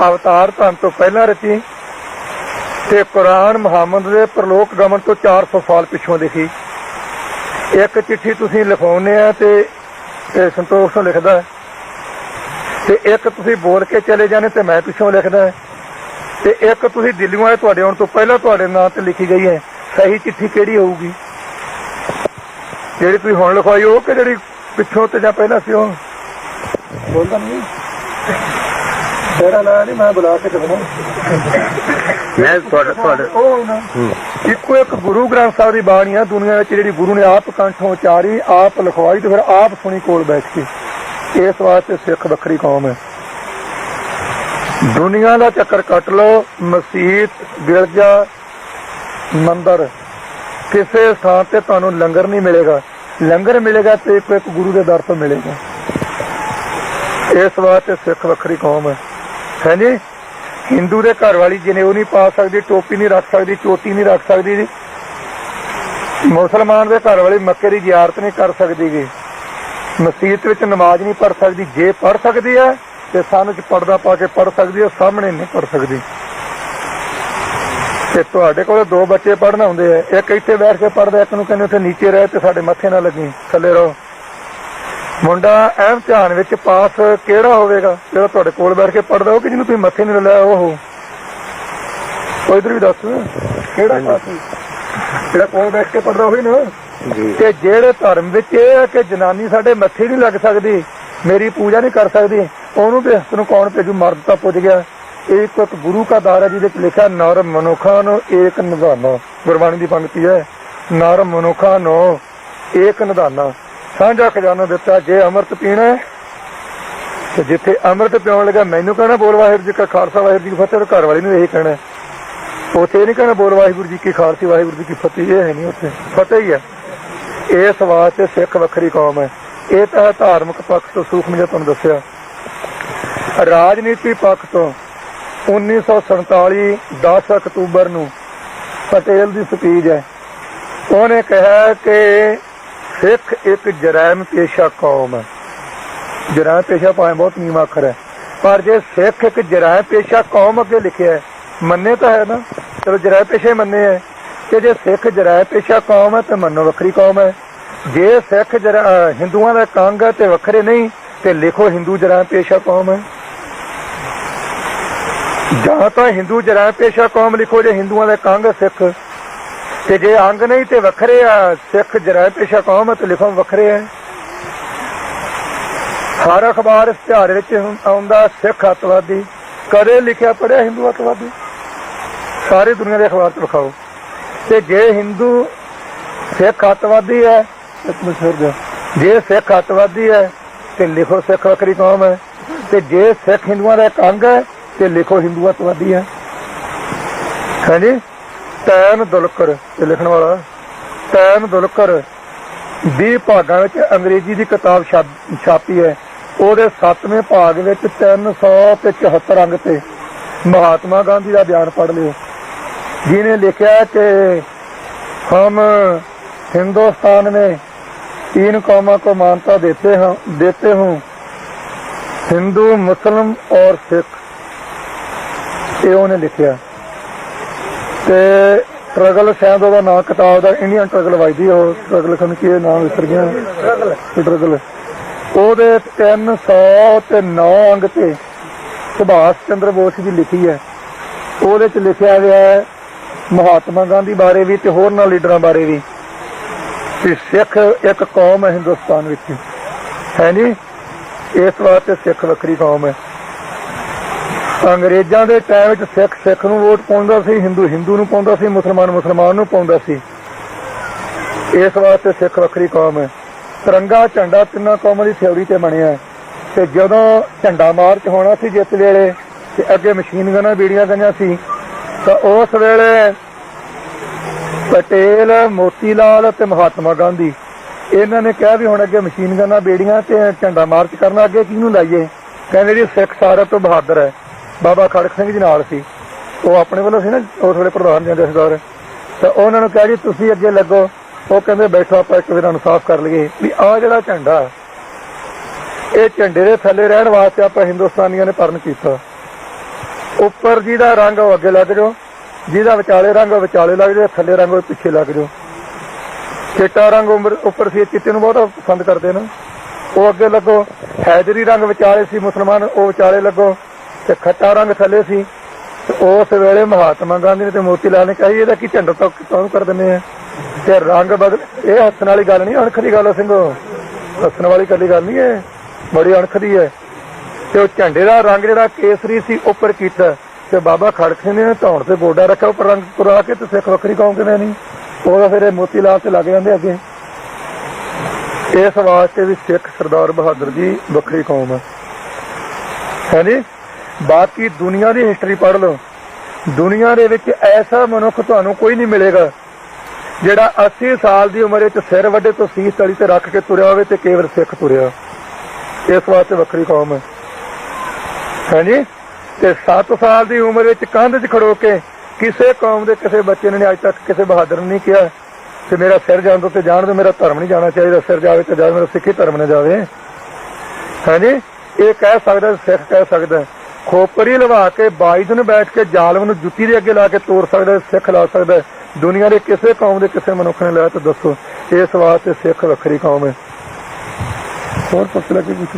S1: ਅਵਤਾਰ ਧੰਨ ਤੋਂ ਪਹਿਲਾਂ ਰਚੀ ਤੇ ਕੁਰਾਨ ਮੁਹੰਮਦ ਦੇ ਪ੍ਰਲੋਕ ਗਮਨ ਤੋਂ 400 ਸਾਲ ਪਿੱਛੋਂ ਲਿਖੀ। ਇੱਕ ਚਿੱਠੀ ਤੁਸੀਂ ਲਿਖਾਉਂਦੇ ਆ ਤੇ ਸੰਤੋਖ ਤੋਂ ਲਿਖਦਾ ਤੇ ਇੱਕ ਤੁਸੀਂ ਬੋਲ ਕੇ ਚਲੇ ਜਾਂਦੇ ਤੇ ਮੈਂ ਪਿੱਛੋਂ ਲਿਖਦਾ ਤੇ ਇੱਕ ਤੁਸੀਂ ਦਿੱਲੀੋਂ ਆਏ, ਤੁਹਾਡੇ ਆਉਣ ਤੋਂ ਪਹਿਲਾਂ ਤੁਹਾਡੇ ਨਾਂ ਤੇ ਲਿਖੀ ਗਈ ਹੈ। ਸਹੀ ਚਿੱਠੀ ਕਿਹੜੀ ਹੋਊਗੀ? ਜਿਹੜੀ ਤੁਸੀਂ ਹੁਣ ਲਿਖਵਾਈ ਉਹ ਕਿ ਜਿਹੜੀ ਪਿੱਛੋਂ ਤੇ ਜਾਂ ਪਹਿਲਾਂ ਸੀ? ਉਹ ਬੋਲਦਾ ਨਹੀਂ ਤੇਰਾ ਨਾਂ ਨਹੀਂ, ਮੈਂ ਬੁਲਾ ਕੇ ਦੱਸਣਾ।
S2: ਮੈਂ ਤੁਹਾਡੇ
S1: ਉਹ ਨਾ ਇੱਕੋ ਇੱਕ ਗੁਰੂ ਗ੍ਰੰਥ ਸਾਹਿਬ ਦੀ ਬਾਣੀ ਆ ਦੁਨੀਆ ਵਿੱਚ ਜਿਹੜੀ ਗੁਰੂ ਨੇ ਆਪ ਕੰਠੋਂ ਉਚਾਰੀ, ਆਪ ਲਿਖਵਾਈ ਤੇ ਫਿਰ ਆਪ ਸੁਣੀ ਕੋਲ ਬੈਠ ਕੇ। ਇਸ ਵਾਸਤੇ ਸਿੱਖ ਵੱਖਰੀ ਕੌਮ ਹੈ। ਦੁਨੀਆ ਦਾ ਚੱਕਰ ਕੱਟ ਲਓ, ਮਸਜਿਦ, ਗਿਰਜਾ, ਮੰਦਰ, ਕਿਸੇ ਸਥਾਨ ਤੇ ਤੁਹਾਨੂੰ ਲੰਗਰ ਨਹੀਂ ਮਿਲੇਗਾ। ਲੰਗਰ ਮਿਲੇਗਾ ਤੇ ਇੱਕ ਗੁਰੂ ਦੇ ਦਰ ਤੋਂ ਮਿਲੇਗਾ। ਇਸ ਵਾਸਤੇ ਸਿੱਖ ਵੱਖਰੀ ਕੌਮ ਹੈ। ਹਾਂਜੀ, ਹਿੰਦੂ ਦੇ ਘਰ ਵਾਲੀ ਜਨੇਊ ਨਹੀਂ ਪਾ ਸਕਦੀ, ਟੋਪੀ ਨਹੀਂ ਰੱਖ ਸਕਦੀ, ਚੋਟੀ ਨਹੀਂ ਰੱਖ ਸਕਦੀ। ਮੁਸਲਮਾਨ ਦੇ ਘਰ ਵਾਲੀ ਮੱਕੇ ਦੀ ਜ਼ਿਆਰਤ ਨਹੀਂ ਕਰ ਸਕਦੀ ਗੀ। ਮਸਜਿਦ ਵਿੱਚ ਨਮਾਜ਼ ਨਹੀਂ ਪੜ੍ਹ ਸਕਦੀ। ਜੇ ਪੜ੍ਹ ਸਕਦੀ ਹੈ ਤੇ ਸਾਨੂੰ ਚ ਪਰਦਾ ਪਾ ਕੇ ਪੜ੍ਹ ਸਕਦੀ ਹੈ, ਸਾਹਮਣੇ ਨਹੀਂ ਪੜ੍ਹ ਸਕਦੀ। ਤੇ ਤੁਹਾਡੇ ਕੋਲ 2 ਬੱਚੇ ਪੜ੍ਹਨ ਆਉਂਦੇ ਆ, ਇੱਕ ਇੱਥੇ ਬੈਠ ਕੇ ਪੜ੍ਹਦਾ, ਇੱਕ ਨੂੰ ਕਹਿੰਦੇ ਉੱਥੇ ਨੀਚੇ ਰਹਿ ਤੇ ਸਾਡੇ ਮੱਥੇ ਨਾ ਲੱਗੀ, ਥੱਲੇ ਰਹੋ। ਮੁੰਡਾ ਐਮ ਧਿਆਨ ਵਿੱਚ ਪਾਸ ਕਿਹੜਾ ਹੋਵੇਗਾ? ਜਿਹੜਾ ਤੁਹਾਡੇ ਕੋਲ ਬੈਠ ਕੇ ਪੜ੍ਹਦਾ ਉਹ ਕਿ ਜਿਹਨੂੰ ਤੁਸੀਂ ਮੱਥੇ ਨਹੀਂ ਲਾਇਆ ਉਹ? ਇਧਰ ਵੀ ਦੱਸ ਕਿਹੜਾ ਪਾਸ? ਜਿਹੜਾ ਕੋਲ ਬੈਠ ਕੇ ਪੜ੍ਹਦਾ ਉਹੀ ਨਾ। ਤੇ ਜਿਹੜੇ ਧਰਮ ਵਿੱਚ ਇਹ ਹੈ ਕਿ ਜਨਾਨੀ ਸਾਡੇ ਮੱਥੇ ਨਹੀਂ ਲੱਗ ਸਕਦੀ, ਮੇਰੀ ਪੂਜਾ ਨਹੀਂ ਕਰ ਸਕਦੀ, ਉਹਨੂੰ ਤੇ ਨੂੰ ਕੌਣ ਭੇਜੂ? ਮਰਦ ਤਾਂ ਪੁੱਜ ਗਿਆ। ਇਹ ਇੱਕ ਗੁਰੂ ਕਾ ਦਾਰਾ ਜਿਹਦੇ ਚ ਲਿਖਿਆ ਨਰ ਮਨੁੱਖਾਂ ਨੂੰ ਏਕ ਨਿਧਾਨਾ। ਗੁਰਬਾਣੀ ਦੀ ਪੰਕਤੀ ਹੈ, ਨਰ ਮਨੁੱਖਾਂ ਨੂੰ ਏਕ ਨਿਧਾਨਾ, ਸਾਂਝਾ ਖਜ਼ਾਨਾ ਦਿੱਤਾ। ਜੇ ਅੰਮ੍ਰਿਤ ਪੀਣਾ ਤੇ ਜਿੱਥੇ ਅੰਮ੍ਰਿਤ ਪਿਉਣ ਲੱਗਾ ਮੈਨੂੰ ਕਹਿਣਾ ਬੋਲ ਵਾਹਿਗੁਰੂ ਜੀ ਕਾ ਖਾਲਸਾ ਵਾਹਿਗੁਰੂ ਜੀ ਕੀ ਫਤਿਹ, ਘਰ ਵਾਲੀ ਨੂੰ ਇਹੀ ਕਹਿਣਾ। ਉੱਥੇ ਇਹ ਨਹੀਂ ਕਹਿਣਾ ਬੋਲ ਵਾਹਿਗੁਰੂ ਜੀ ਕੀ ਖਾਲਸੀ ਵਾਹਿਗੁਰੂ ਜੀ ਕੀ ਫਤਿਹ, ਇਹ ਹੈ ਨਹੀਂ, ਉੱਥੇ ਫਤਿਹ ਹੀ ਹੈ। ਇਸ ਵਾਸਤੇ ਸਿੱਖ ਵੱਖਰੀ ਕੌਮ ਹੈ। ਇਹ ਤਾਂ ਧਾਰਮਿਕ ਪੱਖ ਤੋਂ ਸੂਖਮ ਜਿਹਾ ਤੁਹਾਨੂੰ ਦੱਸਿਆ। ਰਾਜਨੀਤੀ ਪੱਖ ਤੋਂ 1947 10 ਅਕਤੂਬਰ ਨੂੰ ਪਟੇਲ ਦੀ ਸਪੀਚ ਹੈ। ਉਹਨੇ ਕਿਹਾ ਕਿ ਸਿੱਖ ਇੱਕ ਜਰਾਇਮ ਪੇਸ਼ਾ ਕੌਮ ਹੈ। ਜਰਾਇਮ ਪੇਸ਼ਾ ਭਾਵੇਂ ਬਹੁਤ ਨੀਵਾਂ ਅੱਖਰ ਹੈ, ਪਰ ਜੇ ਸਿੱਖ ਇੱਕ ਜਰਾਇਮ ਪੇਸ਼ਾ ਕੌਮ ਅੱਗੇ ਲਿਖਿਆ ਮੰਨੇ ਤਾਂ ਹੈ ਨਾ, ਚਲੋ ਜਰਾਇਮ ਪੇਸ਼ੇ ਮੰਨੇ ਹੈ। ਕਿ ਜੇ ਸਿੱਖ ਜਰਾਇਮ ਪੇਸ਼ਾ ਕੌਮ ਹੈ ਤੇ ਮੰਨੋ ਵੱਖਰੀ ਕੌਮ ਹੈ। ਜੇ ਸਿੱਖ ਹਿੰਦੂਆਂ ਦਾ ਕੰਗ ਹੈ ਤੇ ਵੱਖਰੇ ਨਹੀਂ ਤੇ ਲਿਖੋ ਹਿੰਦੂ ਜਰਾਇਮ ਪੇਸ਼ਾ ਕੌਮ ਹੈ। ਜਾਂ ਤਾਂ ਹਿੰਦੂ ਜਰਾਇਮ ਪੇਸ਼ਾ ਕੌਮ ਲਿਖੋ ਜੇ ਹਿੰਦੂਆਂ ਦਾ ਕੰਗ ਸਿੱਖ, ਤੇ ਜੇ ਅੰਗ ਨਹੀਂ ਤੇ ਵੱਖਰੇ ਆ। ਸਿੱਖ ਜਰਾਇਮ ਪੇਸ਼ਾ ਕੌਮ ਹੈ ਤੇ ਲਿਖੋ ਵੱਖਰੇ ਹੈ। ਹਰ ਅਖਬਾਰ ਇਸ਼ਤਿਹਾਰ ਵਿੱਚ ਆਉਂਦਾ ਸਿੱਖ ਅੱਤਵਾਦੀ, ਕਦੇ ਲਿਖਿਆ ਪੜਿਆ ਹਿੰਦੂ ਅੱਤਵਾਦੀ? ਸਾਰੀ ਦੁਨੀਆ ਦੇ ਅਖਬਾਰ 'ਚ ਵਿਖਾਓ। ਤੇ ਜੇ ਹਿੰਦੂ ਸਿੱਖ ਅੱਤਵਾਦੀ ਹੈ ਜੇ ਸਿੱਖ ਅੱਤਵਾਦੀ ਹੈ ਤੇ ਲਿਖੋ ਸਿੱਖ ਵੱਖਰੀ ਕੌਮ ਹੈ, ਤੇ ਜੇ ਸਿੱਖ ਹਿੰਦੂਆਂ ਦਾ ਇੱਕ ਅੰਗ ਹੈ ਤੇ ਲਿਖੋ ਹਿੰਦੂ ਅੱਤਵਾਦੀ ਹੈ। ਹਾਂਜੀ, ਟੈਨ ਦੁਲਕਰ ਇਹ ਲਿਖਣ ਵਾਲਾ, ਟੈਨ ਦੁਲਕਰ 20 ਭਾਗਾਂ ਵਿੱਚ ਅੰਗਰੇਜ਼ੀ ਦੀ ਕਿਤਾਬ ਛਾਪੀ ਹੈ। ਉਹਦੇ 7ਵੇਂ ਭਾਗ ਵਿੱਚ 374 ਅੰਗ ਤੇ महात्मा गांधी का बयान पढ़ लियो, जिन्हें लिखा कि हम हिंदुस्तान में 3 कौमों को मान्यता देते हूँ, हिंदू, मुस्लिम और सिख। ये उन्हें लिखा ते ट्रगल शायद वह नाम किताब का इंडियन ट्रगल वाजदी, ट्रगल खन की नाम विसर गया, ट्रगल ਉਹਦੇ 309 अंग ते सुभाष चंद्र बोस की लिखी है। ਉਹਦੇ ਚ लिखा गया है महात्मा गांधी बारे भी ते होरना लीडरां बारे भी कि सिख एक कौम है हिंदुस्तान विच, है नी, इस वास्ते सिख वक्री कौम है। अंग्रेजां दे टाइम विच सिख सिख नूं वोट पाउंदा सी, हिंदू हिंदू नूं पाउंदा सी, मुसलमान मुसलमान नूं पाउंदा सी। इस वास्ते सिख वक्री कौम है। तिरंगा झंडा 3 कौमां दी थ्योरी ते बनिया ते जदों झंडा मार्च होना सी जिस वेले ते अगे मशीन गनां बीड़ियां गईयां सी, तां उस वेले पटेल, मोतीलाल ते महात्मा गांधी इन्हां ने कहा भी हुण अगे मशीन गनां बीड़ियां ते झंडा मार्च करना, अगे किहनूं लाइए? कहंदे जी सिख सारे तो बहादुर है। बाबा खड़क सिंह जी नाल सी, वो अपने वालों सी ना उस वेले प्रधान जथेदार, तां उन्हां नूं कहा जी तुसीं अगे लगो। वो कहते बैठो आप एक बार साफ कर लीए भी आ जिहड़ा झंडा ये झंडे के थले रहने वास्ते आप हिंदुस्तानियों ने परण किया। उपर जिहदा रंग वो अगे लग जाओ, जिहदा विचाले रंग विचाले लग जाओ, थले रंग पिछे लग जाओ। चिट्टा रंग उपर सी, चिट्टे नूं बहुत पसंद करते ना, वो अगे लगो। हैदरी रंग विचाले सी मुसलमान, वो विचाले लगो, ते खट्टा रंग थले सी। उस वेले महात्मा गांधी ने ते मोतीलाल ने कहा इहदा की झंडा तो कौन कर दिंदे आ ते रंग बदल। ये हसन वाली गल नहीं, अणख की गल है सिंघो, हसन वाली कली गल नहीं है, बड़ी अणख दी है। ते झंडे का रंग जिहड़ा केसरी सी उपर कीता ते बाबा खड़क सिंह ने धौण ते गोडा रखा उपर रंग पुरा के ते सिख वक्री कौम किवें नहीं, वो फिर मोतीलाल से लग जाते अगे। इस वास्ते भी सिख सरदार बहादुर जी वक्री कौम है जी। बाकी दुनिया की हिस्टरी पढ़ लो, दुनिया दे विच ऐसा मनुख तुहानूं कोई नहीं मिलेगा जिहड़ा 80 साल की उम्र च सिर वड्डे तो सीस तली ते रख के तुरिया होवे ते केवल सिख तुरिया। इस वास्ते वक्री कौम है जी। ते 7 साल की उम्र च कंध च खड़ो के किसी कौम के किसी बच्चे ने अज तक किसी बहादुर ने नहीं कहा कि मेरा सिर जान दो ते जान दो, मेरा धर्म नहीं जाना चाहिए, सिर जाए तो जाए, मेरा सिखी धर्म न जाए, है जी। ये कह सकता, सिख कह सकता। खोपरी लवा के बाईद ने बैठ के जालम नूं जुत्ती दे अगे ला के तोड़ सकता, सिख ला सकता। दुनिया के किसी कौम के किसी मनुख ने लाया तो दसो। इस वास्ते सिख वक्री कौम है। और पता लगे कुछ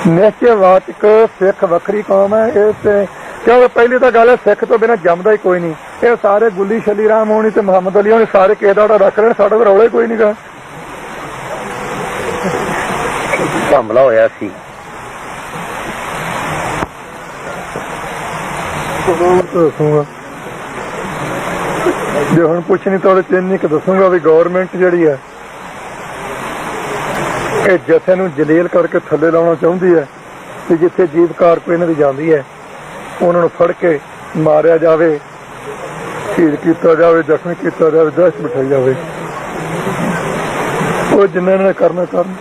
S1: निश्चयवाचक सिख वक्री कौम है। क्योंकि पहली तो गल है सिख तो बिना जमदा ही कोई नहीं। ये सारे गुल्ली शली राम होनी ते मुहम्मद अली होनी सारे केदा रख रहे, साडा तो रौला ही कोई नहीं गा।
S2: हमला होया सी
S1: दसूंगा जो हम कुछ नहीं तो चिन्ह एक दसूंगा भी गौरमेंट जी है ये जथे नूं जलील करके थले लाना चाहती है कि जिथे जीवकार कोई इन्हां दी जांदी है उन्होंने फड़ के मारिया जाए, शहीद किया जाए, जख्मी किया जाए, दहशत बिठाई जाए। वो जिन्होंने करना करन।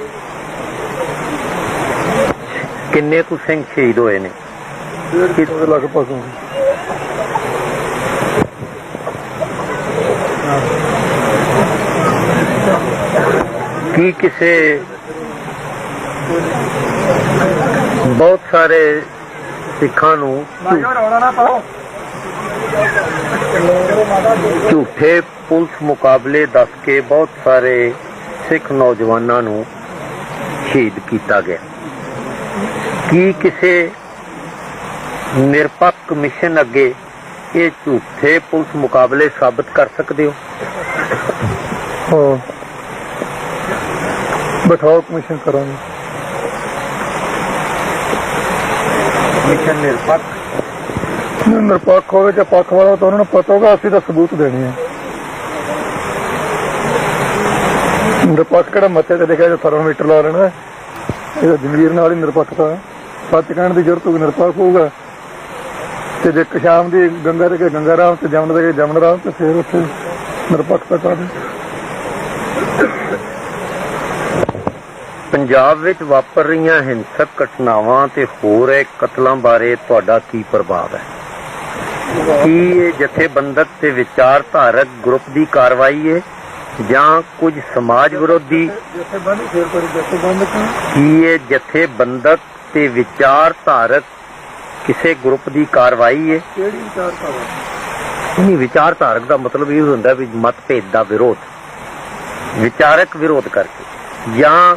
S2: किन्ने कुछ सिंह शहीद होए ने?
S1: 150 लगभग।
S2: की किसे बहुत सारे सिखां नूं झूठे पुलिस मुकाबले दस के बहुत सारे सिख नौजवानों नूं शहीद किया गया। की किसी निरपक्ष कमिशन अगे ये झूठे पुलिस मुकाबले साबित कर सकते हो?
S1: हाँ, बैठाओ कमिशन करांगे।
S2: कमिशन निरपक्ष
S1: निरपक्ष हो चाहे पक्ष वाला तो उन्होंने पता होगा, असं तो सबूत देने हैं। ਨਿਰਪੱਖ ਕਿਹੜਾ ਮੱਥੇ ਤੇ ਲਿਖਿਆ ਜੋ ਥਰਮੋਮੀਟਰ ਲਾ ਲੈਣਾ, ਇਹ ਜਮੀਰ ਨਾਲ ਹੀ ਨਿਰਪੱਖਤਾ। ਸੱਚ ਕਹਿਣ ਦੀ ਜ਼ਰੂਰਤ ਹੋਊਗੀ, ਨਿਰਪੱਖ ਹੋਊਗਾ। ਤੇ ਜੇ ਕਸ਼ਾਮ ਦੀ ਗੰਗਾ ਦੇ ਕੇ ਗੰਗਾ ਰਾਮ ਤੇ ਜਮਨ ਦੇ ਕੇ ਜਮਨ ਰਾਮ, ਤੇ ਫਿਰ ਉੱਥੇ ਨਿਰਪੱਖਤਾ ਕਾਹਦੀ।
S2: ਪੰਜਾਬ ਵਿੱਚ ਵਾਪਰ ਰਹੀਆਂ ਹਿੰਸਕ ਘਟਨਾਵਾਂ ਤੇ ਹੋ ਰਹੇ ਕਤਲਾਂ ਬਾਰੇ ਤੁਹਾਡਾ ਕੀ ਪ੍ਰਭਾਵ ਹੈ? ਕੀ ਇਹ ਜਥੇਬੰਦਕ ਤੇ ਵਿਚਾਰਧਾਰਕ ਗਰੁੱਪ ਦੀ ਕਾਰਵਾਈ ਹੈ ਜਾਂ ਕੁਝ ਸਮਾਜ ਵਿਰੋਧੀ? ਕੀ ਇਹ ਜਥੇਬੰਦਕ ਤੇ ਵਿਚਾਰਧਾਰਕ ਕਿਸੇ ਗਰੁੱਪ ਦੀ ਕਾਰਵਾਈ ਹੈ? ਨਹੀਂ, ਵਿਚਾਰਧਾਰਕ ਦਾ ਮਤਲਬ ਇਹ ਹੁੰਦਾ ਵੀ ਮਤਭੇਦ ਦਾ ਵਿਰੋਧ, ਵਿਚਾਰਕ ਵਿਰੋਧ ਕਰਕੇ, ਜਾਂ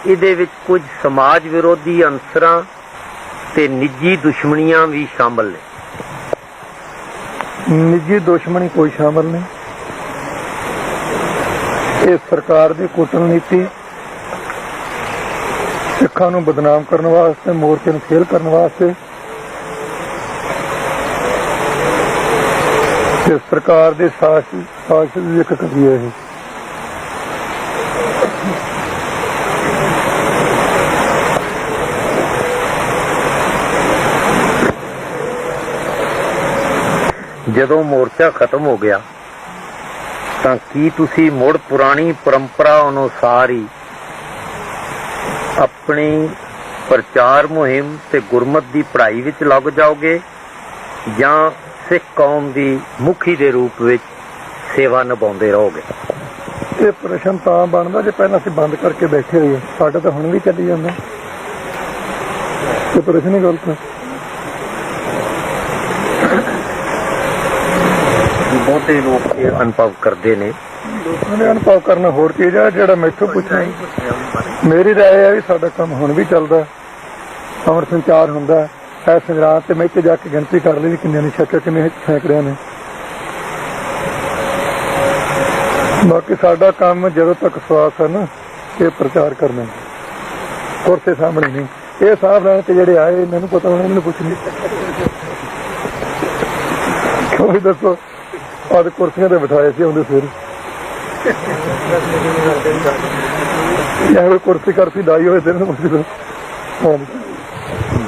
S2: ਇਹਦੇ ਵਿੱਚ ਕੁਝ ਸਮਾਜ ਵਿਰੋਧੀ ਅੰਸਰਾਂ ਤੇ ਨਿੱਜੀ ਦੁਸ਼ਮਣੀਆਂ ਵੀ ਸ਼ਾਮਲ ਨੇ?
S1: ਨਿੱਜੀ ਦੁਸ਼ਮਣੀ ਕੋਈ ਸ਼ਾਮਲ ਨਹੀਂ। ਇਹ ਸਰਕਾਰ ਦੀ ਕੂਟਨੀਤੀ ਸਿੱਖਾਂ ਨੂੰ ਬਦਨਾਮ ਕਰਨ ਵਾਸਤੇ, ਮੋਰਚੇ ਨੂੰ ਫੇਲ ਕਰਨ ਵਾਸਤੇ, ਤੇ ਸਰਕਾਰ ਦੇ ਸਾਜ਼ਿਸ਼ ਦੀ ਇੱਕ ਕੜੀ ਹੈ ਇਹ।
S2: ਜਦੋਂ ਮੋਰਚਾ ਖਤਮ ਹੋ ਗਿਆ ਤਾਂ ਕੀ ਤੁਸੀਂ ਮੁੜ ਪੁਰਾਣੀ ਪਰੰਪਰਾ ਅਨੁਸਾਰ ਹੀ ਆਪਣੀ ਪ੍ਰਚਾਰ ਮੁਹਿੰਮ ਤੇ ਗੁਰਮਤ ਦੀ ਪੜ੍ਹਾਈ ਵਿੱਚ ਲੱਗ ਜਾਓਗੇ ਜਾਂ ਸਿੱਖ ਕੌਮ ਦੀ ਮੁਖੀ ਦੇ ਰੂਪ ਵਿੱਚ ਸੇਵਾ ਨਿਭਾਉਂਦੇ ਰਹੋਗੇ?
S1: ਇਹ ਪ੍ਰਸ਼ਨ ਤਾਂ ਬਣਦਾ ਜੇ ਪਹਿਲਾਂ ਅਸੀਂ ਬੰਦ ਕਰਕੇ ਬੈਠੇ ਹੋਈਏ। ਸਾਡਾ ਤਾਂ ਹੁਣ ਵੀ ਚੱਲੀ ਜਾਂਦਾ, ਇਹ ਪ੍ਰਸ਼ਨ ਹੀ ਗਲਤ ਹੈ।
S2: ਬਹੁਤੇ ਲੋਕ ਇਹ ਅਨੁਭਵ ਕਰਦੇ ਨੇ।
S1: ਲੋਕਾਂ ਨੇ ਅਨੁਭਵ ਕਰਨਾ ਹੋਰ ਚੀਜ਼ ਹੈ। ਜਿਹੜਾ ਮੈਥੋਂ ਪੁੱਛਣਾ, ਮੇਰੀ ਰਾਏ ਹੈ ਵੀ ਸਾਡਾ ਕੰਮ ਹੁਣ ਵੀ ਚੱਲਦਾ, ਅਮਰ ਸੰਚਾਰ ਹੁੰਦਾ। ਇਹ ਸੰਗਰਾਂਦ ਤੇ ਮੈਂ ਇੱਥੇ ਜਾ ਕੇ ਗਿਣਤੀ ਕਰ ਲਈ ਵੀ ਕਿੰਨੇ ਨੇ ਛੱਕੇ, ਕਿੰਨੇ ਸੈਂਕੜਿਆਂ ਨੇ। ਬਾਕੀ ਸਾਡਾ ਕੰਮ ਜਦੋਂ ਤੱਕ ਸਵਾਸ ਹੈ ਨਾ, ਇਹ ਪ੍ਰਚਾਰ ਕਰਨਾ, ਕੁਰਸੇ ਸਾਹਮਣੇ ਨਹੀਂ। ਇਹ ਸਾਹਬ ਲੈਣ ਤੇ ਜਿਹੜੇ ਆਏ, ਮੈਨੂੰ ਪਤਾ ਹੋਣਾ, ਮੈਨੂੰ ਪੁੱਛ ਨਹੀਂ ਕੋਈ ਦੱਸੋ। ਅੱਜ ਕੁਰਸੀਆਂ ਤੇ ਬਿਠਾਏ ਸੀ ਆਉਂਦੇ ਸਵੇਰੇ, ਜਾਂ ਕੋਈ ਕੁਰਸੀ ਕਰਸੀ ਡਾਈ ਹੋਏ ਦਿਨ ਪੁੱਛ।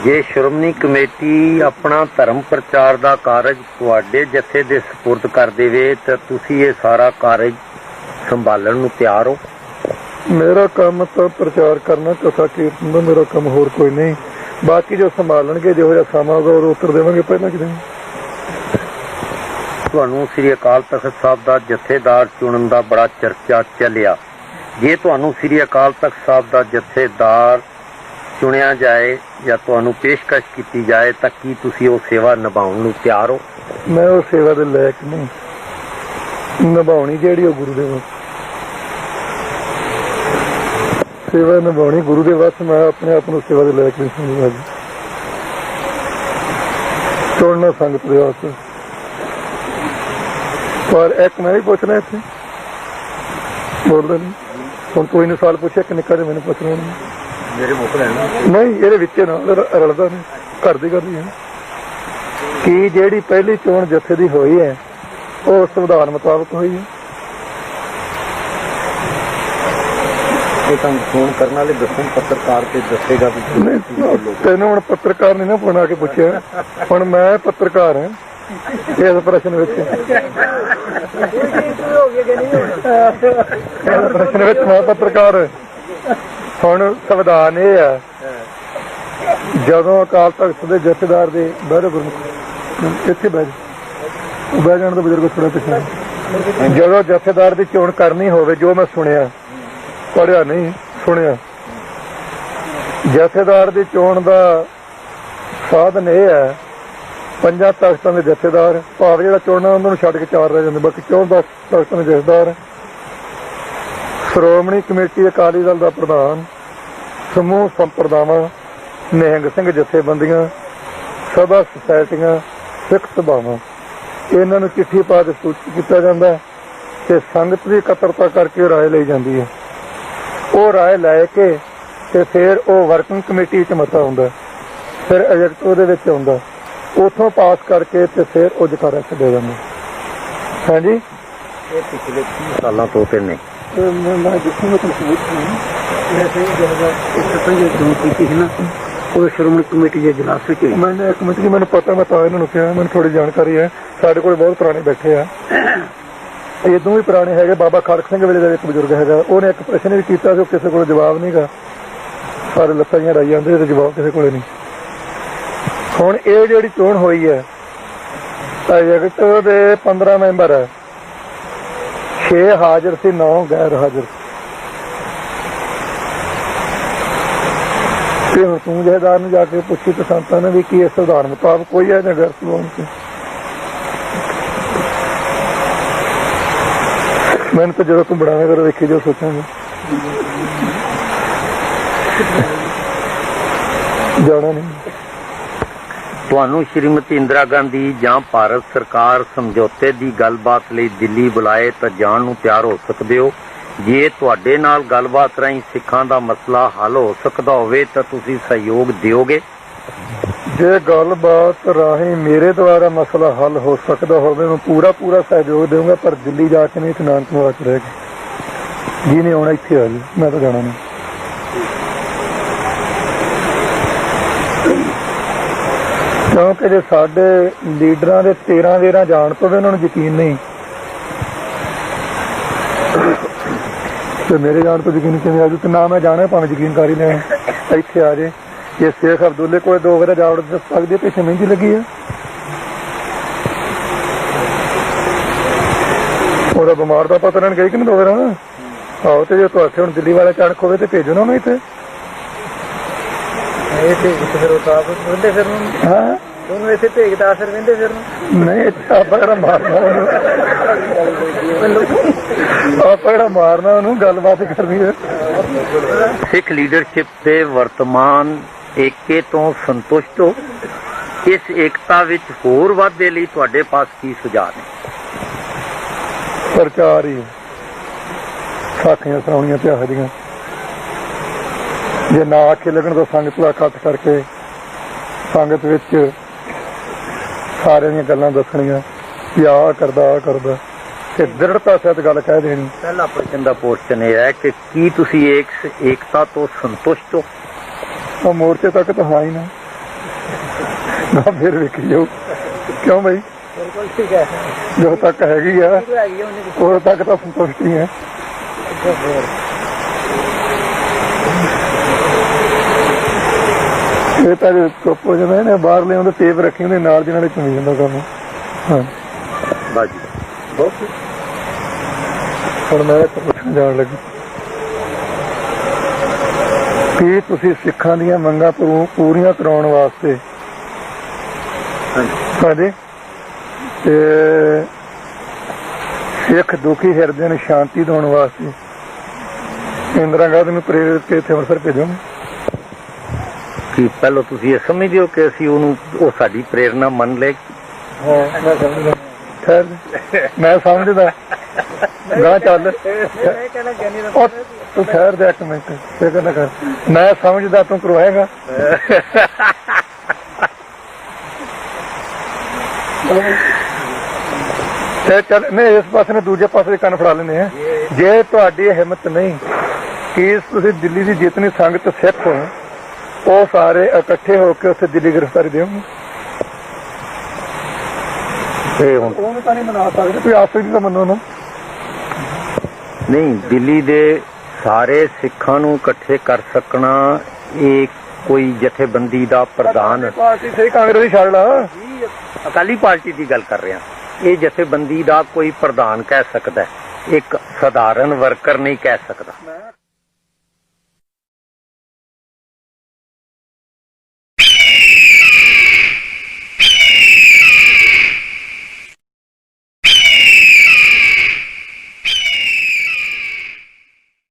S2: ਜੇ ਸ਼੍ਰੋਮਣੀ ਕਮੇਟੀ ਆਪਣਾ ਧਰਮ ਪ੍ਰਚਾਰ ਦਾ ਕਾਰਜ ਤੁਹਾਡੇ ਜਥੇ ਦੇ ਸਪੁਰਦ ਕਰ ਦੇਵੇ ਤਾਂ ਤੁਸੀਂ ਇਹ ਸਾਰਾ ਕਾਰਜ ਸੰਭਾਲਣ ਨੂੰ ਤਿਆਰ ਹੋ?
S1: ਮੇਰਾ ਕੰਮ ਤਾਂ ਪ੍ਰਚਾਰ ਕਰਨਾ, ਕਥਾ ਕੀਰਤਨ ਦਾ ਮੇਰਾ ਕੰਮ, ਹੋਰ ਕੋਈ ਨਹੀਂ। ਬਾਕੀ ਜੋ ਸੰਭਾਲਣਗੇ, ਜਿਹੋ ਜਿਹਾ ਸਮਾਂ ਹੋਗਾ ਉਹ ਉੱਤਰ ਦੇਵਾਂਗੇ। ਪਹਿਲਾਂ ਕਿਤੇ
S2: ਤੁਹਾਨੂੰ ਸ੍ਰੀ ਅਕਾਲ ਤਖਤ ਸਾਹਿਬ ਦਾ ਜਥੇਦਾਰ ਚੁਣਨ ਦਾ ਬੜਾ ਚਰਚਾ ਚੱਲਿਆ। ਜੇ ਤੁਹਾਨੂੰ ਸ੍ਰੀ ਅਕਾਲ ਤਖਤ ਸਾਹਿਬ ਦਾ ਜਥੇਦਾਰ ਚੁਣਿਆ ਜਾਏ ਜਾਂ ਤੁਹਾਨੂੰ ਪੇਸ਼ਕਸ਼ ਕੀਤੀ ਜਾਏ ਤਾਂ ਕੀ ਤੁਸੀਂ ਉਹ ਸੇਵਾ ਨਿਭਾਉਣ ਨੂੰ ਤਿਆਰ ਹੋ?
S1: ਮੈਂ ਉਹ ਸੇਵਾ ਦੇ ਲਾਇਕ ਨਹੀਂ। ਨਿਭਾਉਣੀ ਜਿਹੜੀ ਉਹ ਗੁਰੂ ਦੇ ਵੱਸ, ਸੇਵਾ ਨਿਭਾਉਣੀ ਗੁਰੂ ਦੇ ਵੱਸ। ਮੈਂ ਆਪਣੇ ਆਪ ਨੂੰ ਸੇਵਾ ਦੇ ਲਾਇਕ ਨਹੀਂ ਸਮਝਦਾ। ਚੁਣਨਾ ਸੰਗਤ ਦੇ ਵਾਸਤੇ। ਪਰ ਇੱਕ ਮੈਂ ਵੀ ਪੁੱਛਣਾ ਇੱਥੇ, ਬੋਲਦਾ ਨਹੀਂ ਹੁਣ। ਕੋਈ ਨੇ ਸਾਲ ਪੁੱਛਿਆ ਕਿ ਨਿੱਕਾ ਜਿਹਾ, ਮੈਨੂੰ ਪੁੱਛਣਾ
S2: ਮੇਰੇ ਮੁੱਖ ਲੈਣਾ
S1: ਨਹੀਂ, ਇਹਦੇ ਵਿੱਚ ਨਾਲ ਰਲਦਾ ਨਹੀਂ, ਘਰ ਦੀ ਗੱਲ ਹੀ ਹੈ। ਕਿ ਜਿਹੜੀ ਪਹਿਲੀ ਚੋਣ ਜਥੇ ਦੀ ਹੋਈ ਹੈ ਉਹ ਸੰਵਿਧਾਨ ਮੁਤਾਬਕ ਹੋਈ ਹੈ।
S2: ਇਹ ਤਾਂ ਫੋਨ ਕਰਨ ਵਾਲੇ ਦੱਸਣ, ਪੱਤਰਕਾਰ ਤੇ ਦੱਸੇਗਾ ਵੀ
S1: ਤੈਨੂੰ ਹੁਣ ਪੱਤਰਕਾਰ ਨੇ ਨਾ ਫੋਨ ਆ ਕੇ ਪੁੱਛਿਆ, ਹੁਣ ਮੈਂ ਪੱਤਰਕਾਰ ਹਾਂ ਇਸ ਪ੍ਰਸ਼ਨ ਵਿੱਚ। ਪ੍ਰਸ਼ਨ ਵਿੱਚ ਮੈਂ ਪੱਤਰਕਾਰ। ਹੁਣ ਸੰਵਿਧਾਨ ਇਹ ਹੈ, ਜਦੋਂ ਅਕਾਲ ਤਖਤ ਦੇ ਜਥੇਦਾਰ ਦੇ ਬਹਿਰੇ ਗੁਰਮੁਖ ਇੱਥੇ ਬਹਿ ਜਾਣ ਦਾ ਬਜ਼ੁਰਗ ਥੋੜਾ ਪਿੱਛੇ, ਜਦੋਂ ਜਥੇਦਾਰ ਦੀ ਚੋਣ ਕਰਨੀ ਹੋਵੇ, ਜੋ ਮੈਂ ਸੁਣਿਆ, ਪੜ੍ਹਿਆ ਨਹੀਂ ਸੁਣਿਆ, ਜਥੇਦਾਰ ਦੀ ਚੋਣ ਦਾ ਸਾਧਨ ਇਹ ਹੈ, 5 ਤਖਤਾਂ ਦੇ ਜਥੇਦਾਰ, ਭਾਵ ਜਿਹੜਾ ਚੋਣਾਂ ਉਹਨਾਂ ਨੂੰ ਛੱਡ ਕੇ 4 ਰਹਿ ਜਾਂਦੇ, ਬਾਕੀ 14 ਤਖਤਾਂ ਦੇ ਜਥੇਦਾਰ, ਸ਼੍ਰੋਮਣੀ ਕਮੇਟੀ ਅਕਾਲੀ ਦਲ ਦਾ ਪ੍ਰਧਾਨ, ਸਮੂਹ ਸੰਪਰਦਾਵਾਂ, ਨਿਹੰਗ ਸਿੰਘ ਜਥੇਬੰਦੀਆਂ, ਸਭਾ ਸੁਸਾਇਟੀਆਂ, ਸਿੱਖ ਸਭਾਵਾਂ, ਇਹਨਾਂ ਨੂੰ ਚਿੱਠੀ ਪਾ ਕੇ ਸੂਚਿਤ ਕੀਤਾ ਜਾਂਦਾ ਤੇ ਸੰਗਤ ਦੀ ਇਕੱਤਰਤਾ ਕਰਕੇ ਰਾਏ ਲਈ ਜਾਂਦੀ ਹੈ। ਉਹ ਰਾਏ ਲੈ ਕੇ ਤੇ ਫਿਰ ਉਹ ਵਰਕਿੰਗ ਕਮੇਟੀ ਵਿੱਚ ਮਤਾ ਹੁੰਦਾ, ਫਿਰ ਐਜੈਕਟ ਉਹਦੇ ਵਿੱਚ ਆਉਂਦਾ, ਉੱਥੋਂ ਪਾਸ ਕਰਕੇ ਤੇ ਫਿਰ ਉਹ ਜਕਾਰਾ ਛੱਡਿਆ ਜਾਂਦਾ। ਹਾਂਜੀ,
S2: ਇਹ ਪਿਛਲੇ 30 ਸਾਲਾਂ ਤੋਂ ਤੇ ਨਹੀਂ
S1: ਮੈਂ ਜਿੱਥੇ ਮੈਂ ਤੁਹਾਨੂੰ ਵੈਸੇ
S3: ਜਦੋਂ ਕੀਤੀ ਸੀ ਨਾ ਉਹ ਸ਼੍ਰੋਮਣੀ ਕਮੇਟੀ ਦੇ ਇਜਲਾਸ ਵਿੱਚ ਹੋਈ।
S1: ਮੈंने एक मिनट की मैंने पता मैं ਤਾਂ ਇਹਨਾਂ ਨੂੰ ਕਿਹਾ ਮੈਨੂੰ ਥੋੜੀ ਜਾਣਕਾਰੀ ਹੈ ਸਾਡੇ ਕੋਲ ਬਹੁਤ ਪੁਰਾਣੇ ਬੈਠੇ ਆ ਇਦੋਂ ਵੀ ਪੁਰਾਣੇ ਹੈਗੇ ਬਾਬਾ ਖੜਕ ਸਿੰਘ ਵੇਲੇ ਦਾ ਇੱਕ ਬਜ਼ੁਰਗ ਹੈਗਾ ਉਹਨੇ ਇੱਕ ਪ੍ਰਸ਼ਨ ਵੀ ਕੀਤਾ ਸੀ ਉਹ ਕਿਸੇ ਕੋਲ ਜਵਾਬ ਨਹੀਂਗਾ ਸਾਰੇ ਲੱਤਾਂ ਜਿਹੀਆਂ ਰਾਈ ਜਾਂਦੇ ਤੇ ਜਵਾਬ ਕਿਸੇ ਕੋਲੇ ਨਹੀਂ ਹੁਣ ਇਹ ਜਿਹੜੀ ਚੋਣ ਹੋਈ ਹੈ ਐਗਜ਼ੈਕਟ ਦੇ 15 ਮੈਂਬਰ ਹੈ 6 ਹਾਜ਼ਰ ਸੀ 9 ਗੈਰ ਹਾਜ਼ਰ ਤੇ ਹੁਣ ਤੂੰ ਜਹੇਦਾਰ ਨੂੰ ਜਾ ਕੇ ਪੁੱਛੀ ਤੇ ਸੰਤਾਂ ਨੇ ਵੀ ਕੀ ਇਸ ਸੰਵਿਧਾਨ ਮੁਤਾਬਕ ਕੋਈ ਹੈ ਜਾਂ ਗੈਰ ਸੰਵਿਧਾਨਕ ਮੈਨੂੰ ਤਾਂ ਜਦੋਂ ਤੂੰ ਬੜਾਵੇਂ ਕਰ ਵੇਖੀ ਜੋ ਸੋਚਾਂਗੇ ਜਾਣਾ ਨਹੀਂ
S2: ਤੁਹਾਨੂੰ ਸ਼੍ਰੀਮਤੀ ਇੰਦਰਾ ਗਾਂਧੀ ਜਾਂ ਭਾਰਤ ਸਰਕਾਰ ਸਮਝੌਤੇ ਦੀ ਗੱਲਬਾਤ ਲਈ ਦਿੱਲੀ ਬੁਲਾਏ ਤਾਂ ਜਾਣ ਨੂੰ ਤਿਆਰ ਹੋ ਸਕਦੇ ਹੋ ਜੇ ਤੁਹਾਡੇ ਨਾਲ ਗੱਲਬਾਤ ਰਾਹੀਂ ਸਿੱਖਾਂ ਦਾ ਮਸਲਾ ਹੱਲ ਹੋ ਸਕਦਾ ਹੋਵੇ ਤਾਂ ਤੁਸੀਂ ਸਹਿਯੋਗ ਦਿਓਗੇ
S1: ਜੇ ਗੱਲਬਾਤ ਰਾਹੀਂ ਮੇਰੇ ਦੁਆਰਾ ਮਸਲਾ ਹੱਲ ਹੋ ਸਕਦਾ ਹੋਵੇ ਮੈਂ ਪੂਰਾ ਸਹਿਯੋਗ ਦੇਵਾਂਗਾ ਪਰ ਦਿੱਲੀ ਜਾ ਕੇ ਨਹੀਂ ਤੇ ਨਾਨਕਮਤਾ ਚ ਰਹਿ ਕੇ ਜਿਹਨੇ ਆਉਣਾ ਇੱਥੇ ਆ ਜੀ ਮੈਂ ਤਾਂ ਜਾਣਾ ਨਹੀਂ ਕਿਉਂਕਿ ਜੇ ਸਾਡੇ ਲੀਡਰਾਂ ਦੇ 13 ਜਾਣ ਤੋਂ ਵੀ ਉਹਨਾਂ ਨੂੰ ਯਕੀਨ ਨਹੀਂ ਤੇ ਮੇਰੇ ਜਾਣ ਤੋਂ ਯਕੀਨ ਕਿਵੇਂ ਆਜੂ ਤੇ ਨਾ ਮੈਂ ਜਾਣਾ ਭਾਵੇਂ ਯਕੀਨ ਕਰ ਹੀ ਲੈਣ ਇੱਥੇ ਆ ਜੇ ਜੇ ਸ਼ੇਖ ਅਬਦੁੱਲੇ ਕੋਲ 2 ਵਾਰ ਜਾਵੜ ਦੱਸ ਸਕਦੇ ਪਿੱਛੇ ਮਹਿੰਦੀ ਲੱਗੀ ਆ ਉਹਦਾ ਬਿਮਾਰ ਦਾ ਪਤਾ ਲੈਣ ਗਈ ਕਿ ਨਹੀਂ 2 ਵਾਰ ਆਹੋ ਤੇ ਜੇ ਤੁਹਾਡੇ ਹੁਣ ਦਿੱਲੀ ਵਾਲਾ ਚੜਕ ਹੋਵੇ ਤੇ ਭੇਜੋ ਨਾ ਉਹਨੂੰ ਇੱਥੇ
S3: ਇਹ ਤੇ ਫਿਰ ਉਤਾਰ ਵੰਦੇ ਫਿਰ ਨੂੰ
S1: ਹਾਂ
S3: ਉਹਨੂੰ ਇੱਥੇ ਭੇਜਦਾ ਫਿਰ ਵੰਦੇ ਫਿਰ ਨੂੰ
S1: ਨਹੀਂ ਆਪਾਂ ਕਿਹੜਾ ਮਾਰਨਾ ਉਹਨੂੰ ਆਪਾਂ ਕਿਹੜਾ ਮਾਰਨਾ ਉਹਨੂੰ ਗੱਲਬਾਤ ਕਰਨੀ ਹੈ
S2: ਸਿੱਖ ਲੀਡਰਸ਼ਿਪ ਦੇ ਵਰਤਮਾਨ ਏਕੇ ਤੋਂ ਸੰਤੁਸ਼ਟ ਹੋ ਇਸ ਏਕਤਾ ਵਿੱਚ ਹੋਰ ਵਾਧੇ ਲਈ ਤੁਹਾਡੇ ਪਾਸ ਕੀ ਸੁਝਾਅ ਨੇ
S1: ਪ੍ਰਚਾਰ ਹੀ ਸਾਖੀਆਂ ਸੁਣਾਉਣੀਆਂ ਤੇ ਆਖਦੀਆਂ ਜੇ ਨਾ ਆਖੇ ਲੱਗਣ ਤਾਂ ਸੰਗਤ ਦਾ ਇਕੱਠ ਕਰਕੇ ਸੰਗਤ ਵਿੱਚ ਸਾਰਿਆਂ ਦੀਆਂ ਗੱਲਾਂ ਦੱਸਣੀਆਂ ਕਿ ਆਹ ਕਰਦਾ ਤੇ ਦ੍ਰਿੜਤਾ ਸਹਿਤ ਗੱਲ ਕਹਿ ਦੇਣੀ
S2: ਪਹਿਲਾ ਪ੍ਰਸ਼ਨ ਦਾ ਪੋਸਚਨ ਇਹ ਹੈ ਕਿ ਕੀ ਤੁਸੀਂ ਏਕਤਾ ਤੋਂ ਸੰਤੁਸ਼ਟ ਹੋ
S1: ਉਹ ਮੋਰਚੇ ਤੱਕ ਤਾਂ ਹਾਂ ਹੀ ਨਾ ਫਿਰ ਵੇਖੀ ਜਾਓ ਕਿਉਂ ਬਈ
S3: ਬਿਲਕੁਲ ਠੀਕ ਹੈ
S1: ਜਦੋਂ ਤੱਕ ਹੈਗੀ ਆ
S3: ਹੈਗੀ ਉਹਨੇ
S1: ਉਦੋਂ ਤੱਕ ਤਾਂ ਸੰਤੁਸ਼ਟ ਹੀ ਹੈ ਇਹ ਤਾਂ ਚੁੱਪ ਹੋ ਜਾਂਦਾ ਇਹਨੇ ਬਾਹਰ ਲਿਆਉਂਦੇ ਟੇਪ ਰੱਖੀ ਉਹਦੇ ਨਾਲ ਜਿਹਨਾਂ ਨੇ ਚੁਣੀ ਜਾਂਦਾ ਕੰਮ ਹਾਂ
S2: ਬਾਜੀ
S1: ਹੁਣ ਮੈਂ ਪੁੱਛਣ ਜਾਣ ਲੱਗਾ ਕੀ ਤੁਸੀਂ ਸਿੱਖਾਂ ਦੀਆਂ ਮੰਗਾਂ ਪੂਰੀਆਂ ਕਰਾਉਣ ਵਾਸਤੇ ਹਾਂਜੀ ਤੇ ਸਿੱਖ ਦੁਖੀ ਹਿਰਦੇ ਨੂੰ ਸ਼ਾਂਤੀ ਦਿਵਾਉਣ ਵਾਸਤੇ ਇੰਦਰਾ ਗਾਂਧੀ ਨੂੰ ਪ੍ਰੇਰਿਤ ਕੇ ਇੱਥੇ ਅੰਮ੍ਰਿਤਸਰ ਭੇਜੋਗੇ
S2: ਕਿ ਪਹਿਲਾਂ ਤੁਸੀਂ ਇਹ ਸਮਝਦੇ ਹੋ ਕਿ ਅਸੀਂ ਉਹਨੂੰ ਉਹ ਸਾਡੀ ਪ੍ਰੇਰਨਾ ਮੰਨ ਲੈ
S1: ਮੈਂ ਸਮਝਦਾ ਗਾਂ ਚੱਲ
S3: ਇਹ ਕਹਿੰਦਾ ਗਿਆਨੀ ਦਾ
S1: ਉਹ ਤੂੰ ਠਹਿਰ ਦੇ 1 ਮਿੰਟ ਫਿਕਰ ਨਾ ਕਰ ਮੈਂ ਸਮਝਦਾ ਤੂੰ ਕਰਵਾਏਗਾ ਤੇ ਚੱਲ ਨਹੀਂ ਇਸ ਪਾਸੇ ਨੇ ਦੂਜੇ ਪਾਸੇ ਕੰਨ ਫੜਾ ਲੈਣੇ ਆ ਜੇ ਤੁਹਾਡੀ ਹਿੰਮਤ ਨਹੀਂ ਕਿ ਤੁਸੀਂ ਦਿੱਲੀ ਦੀ ਜਿਤਨੀ ਸੰਗਤ ਸਿੱਖ ਹੋ ਉਹ ਸਾਰੇ ਇਕੱਠੇ ਹੋ ਕੇ ਉੱਥੇ ਦਿੱਲੀ ਗ੍ਰਿਫਤਾਰੀ ਦੇਵੋਗੇ
S2: ਤੇ ਹੁਣ
S1: ਉਹਨੂੰ ਤਾਂ ਨਹੀਂ ਮਨਾ ਸਕਦੇ ਕੋਈ ਆਪਸ ਵਿੱਚ ਤਾਂ ਮੰਨੋ ਨਾ
S2: ਨਹੀਂ ਦਿੱਲੀ ਦੇ ਸਾਰੇ ਸਿੱਖਾਂ ਨੂੰ ਇਕੱਠੇ ਕਰ ਸਕਣਾ ਇਹ ਕੋਈ ਜਥੇਬੰਦੀ ਦਾ ਪ੍ਰਧਾਨ
S1: ਪਾਰਟੀ ਸਹੀ ਕਾਂਗਰਸ ਦੀ ਛੱਡ ਲਾ
S2: ਅਕਾਲੀ ਪਾਰਟੀ ਦੀ ਗੱਲ ਕਰ ਰਿਹਾ ਇਹ ਜਥੇਬੰਦੀ ਦਾ ਕੋਈ ਪ੍ਰਧਾਨ ਕਹਿ ਸਕਦਾ ਹੈ ਇੱਕ ਸਧਾਰਨ ਵਰਕਰ ਨਹੀਂ ਕਹਿ ਸਕਦਾ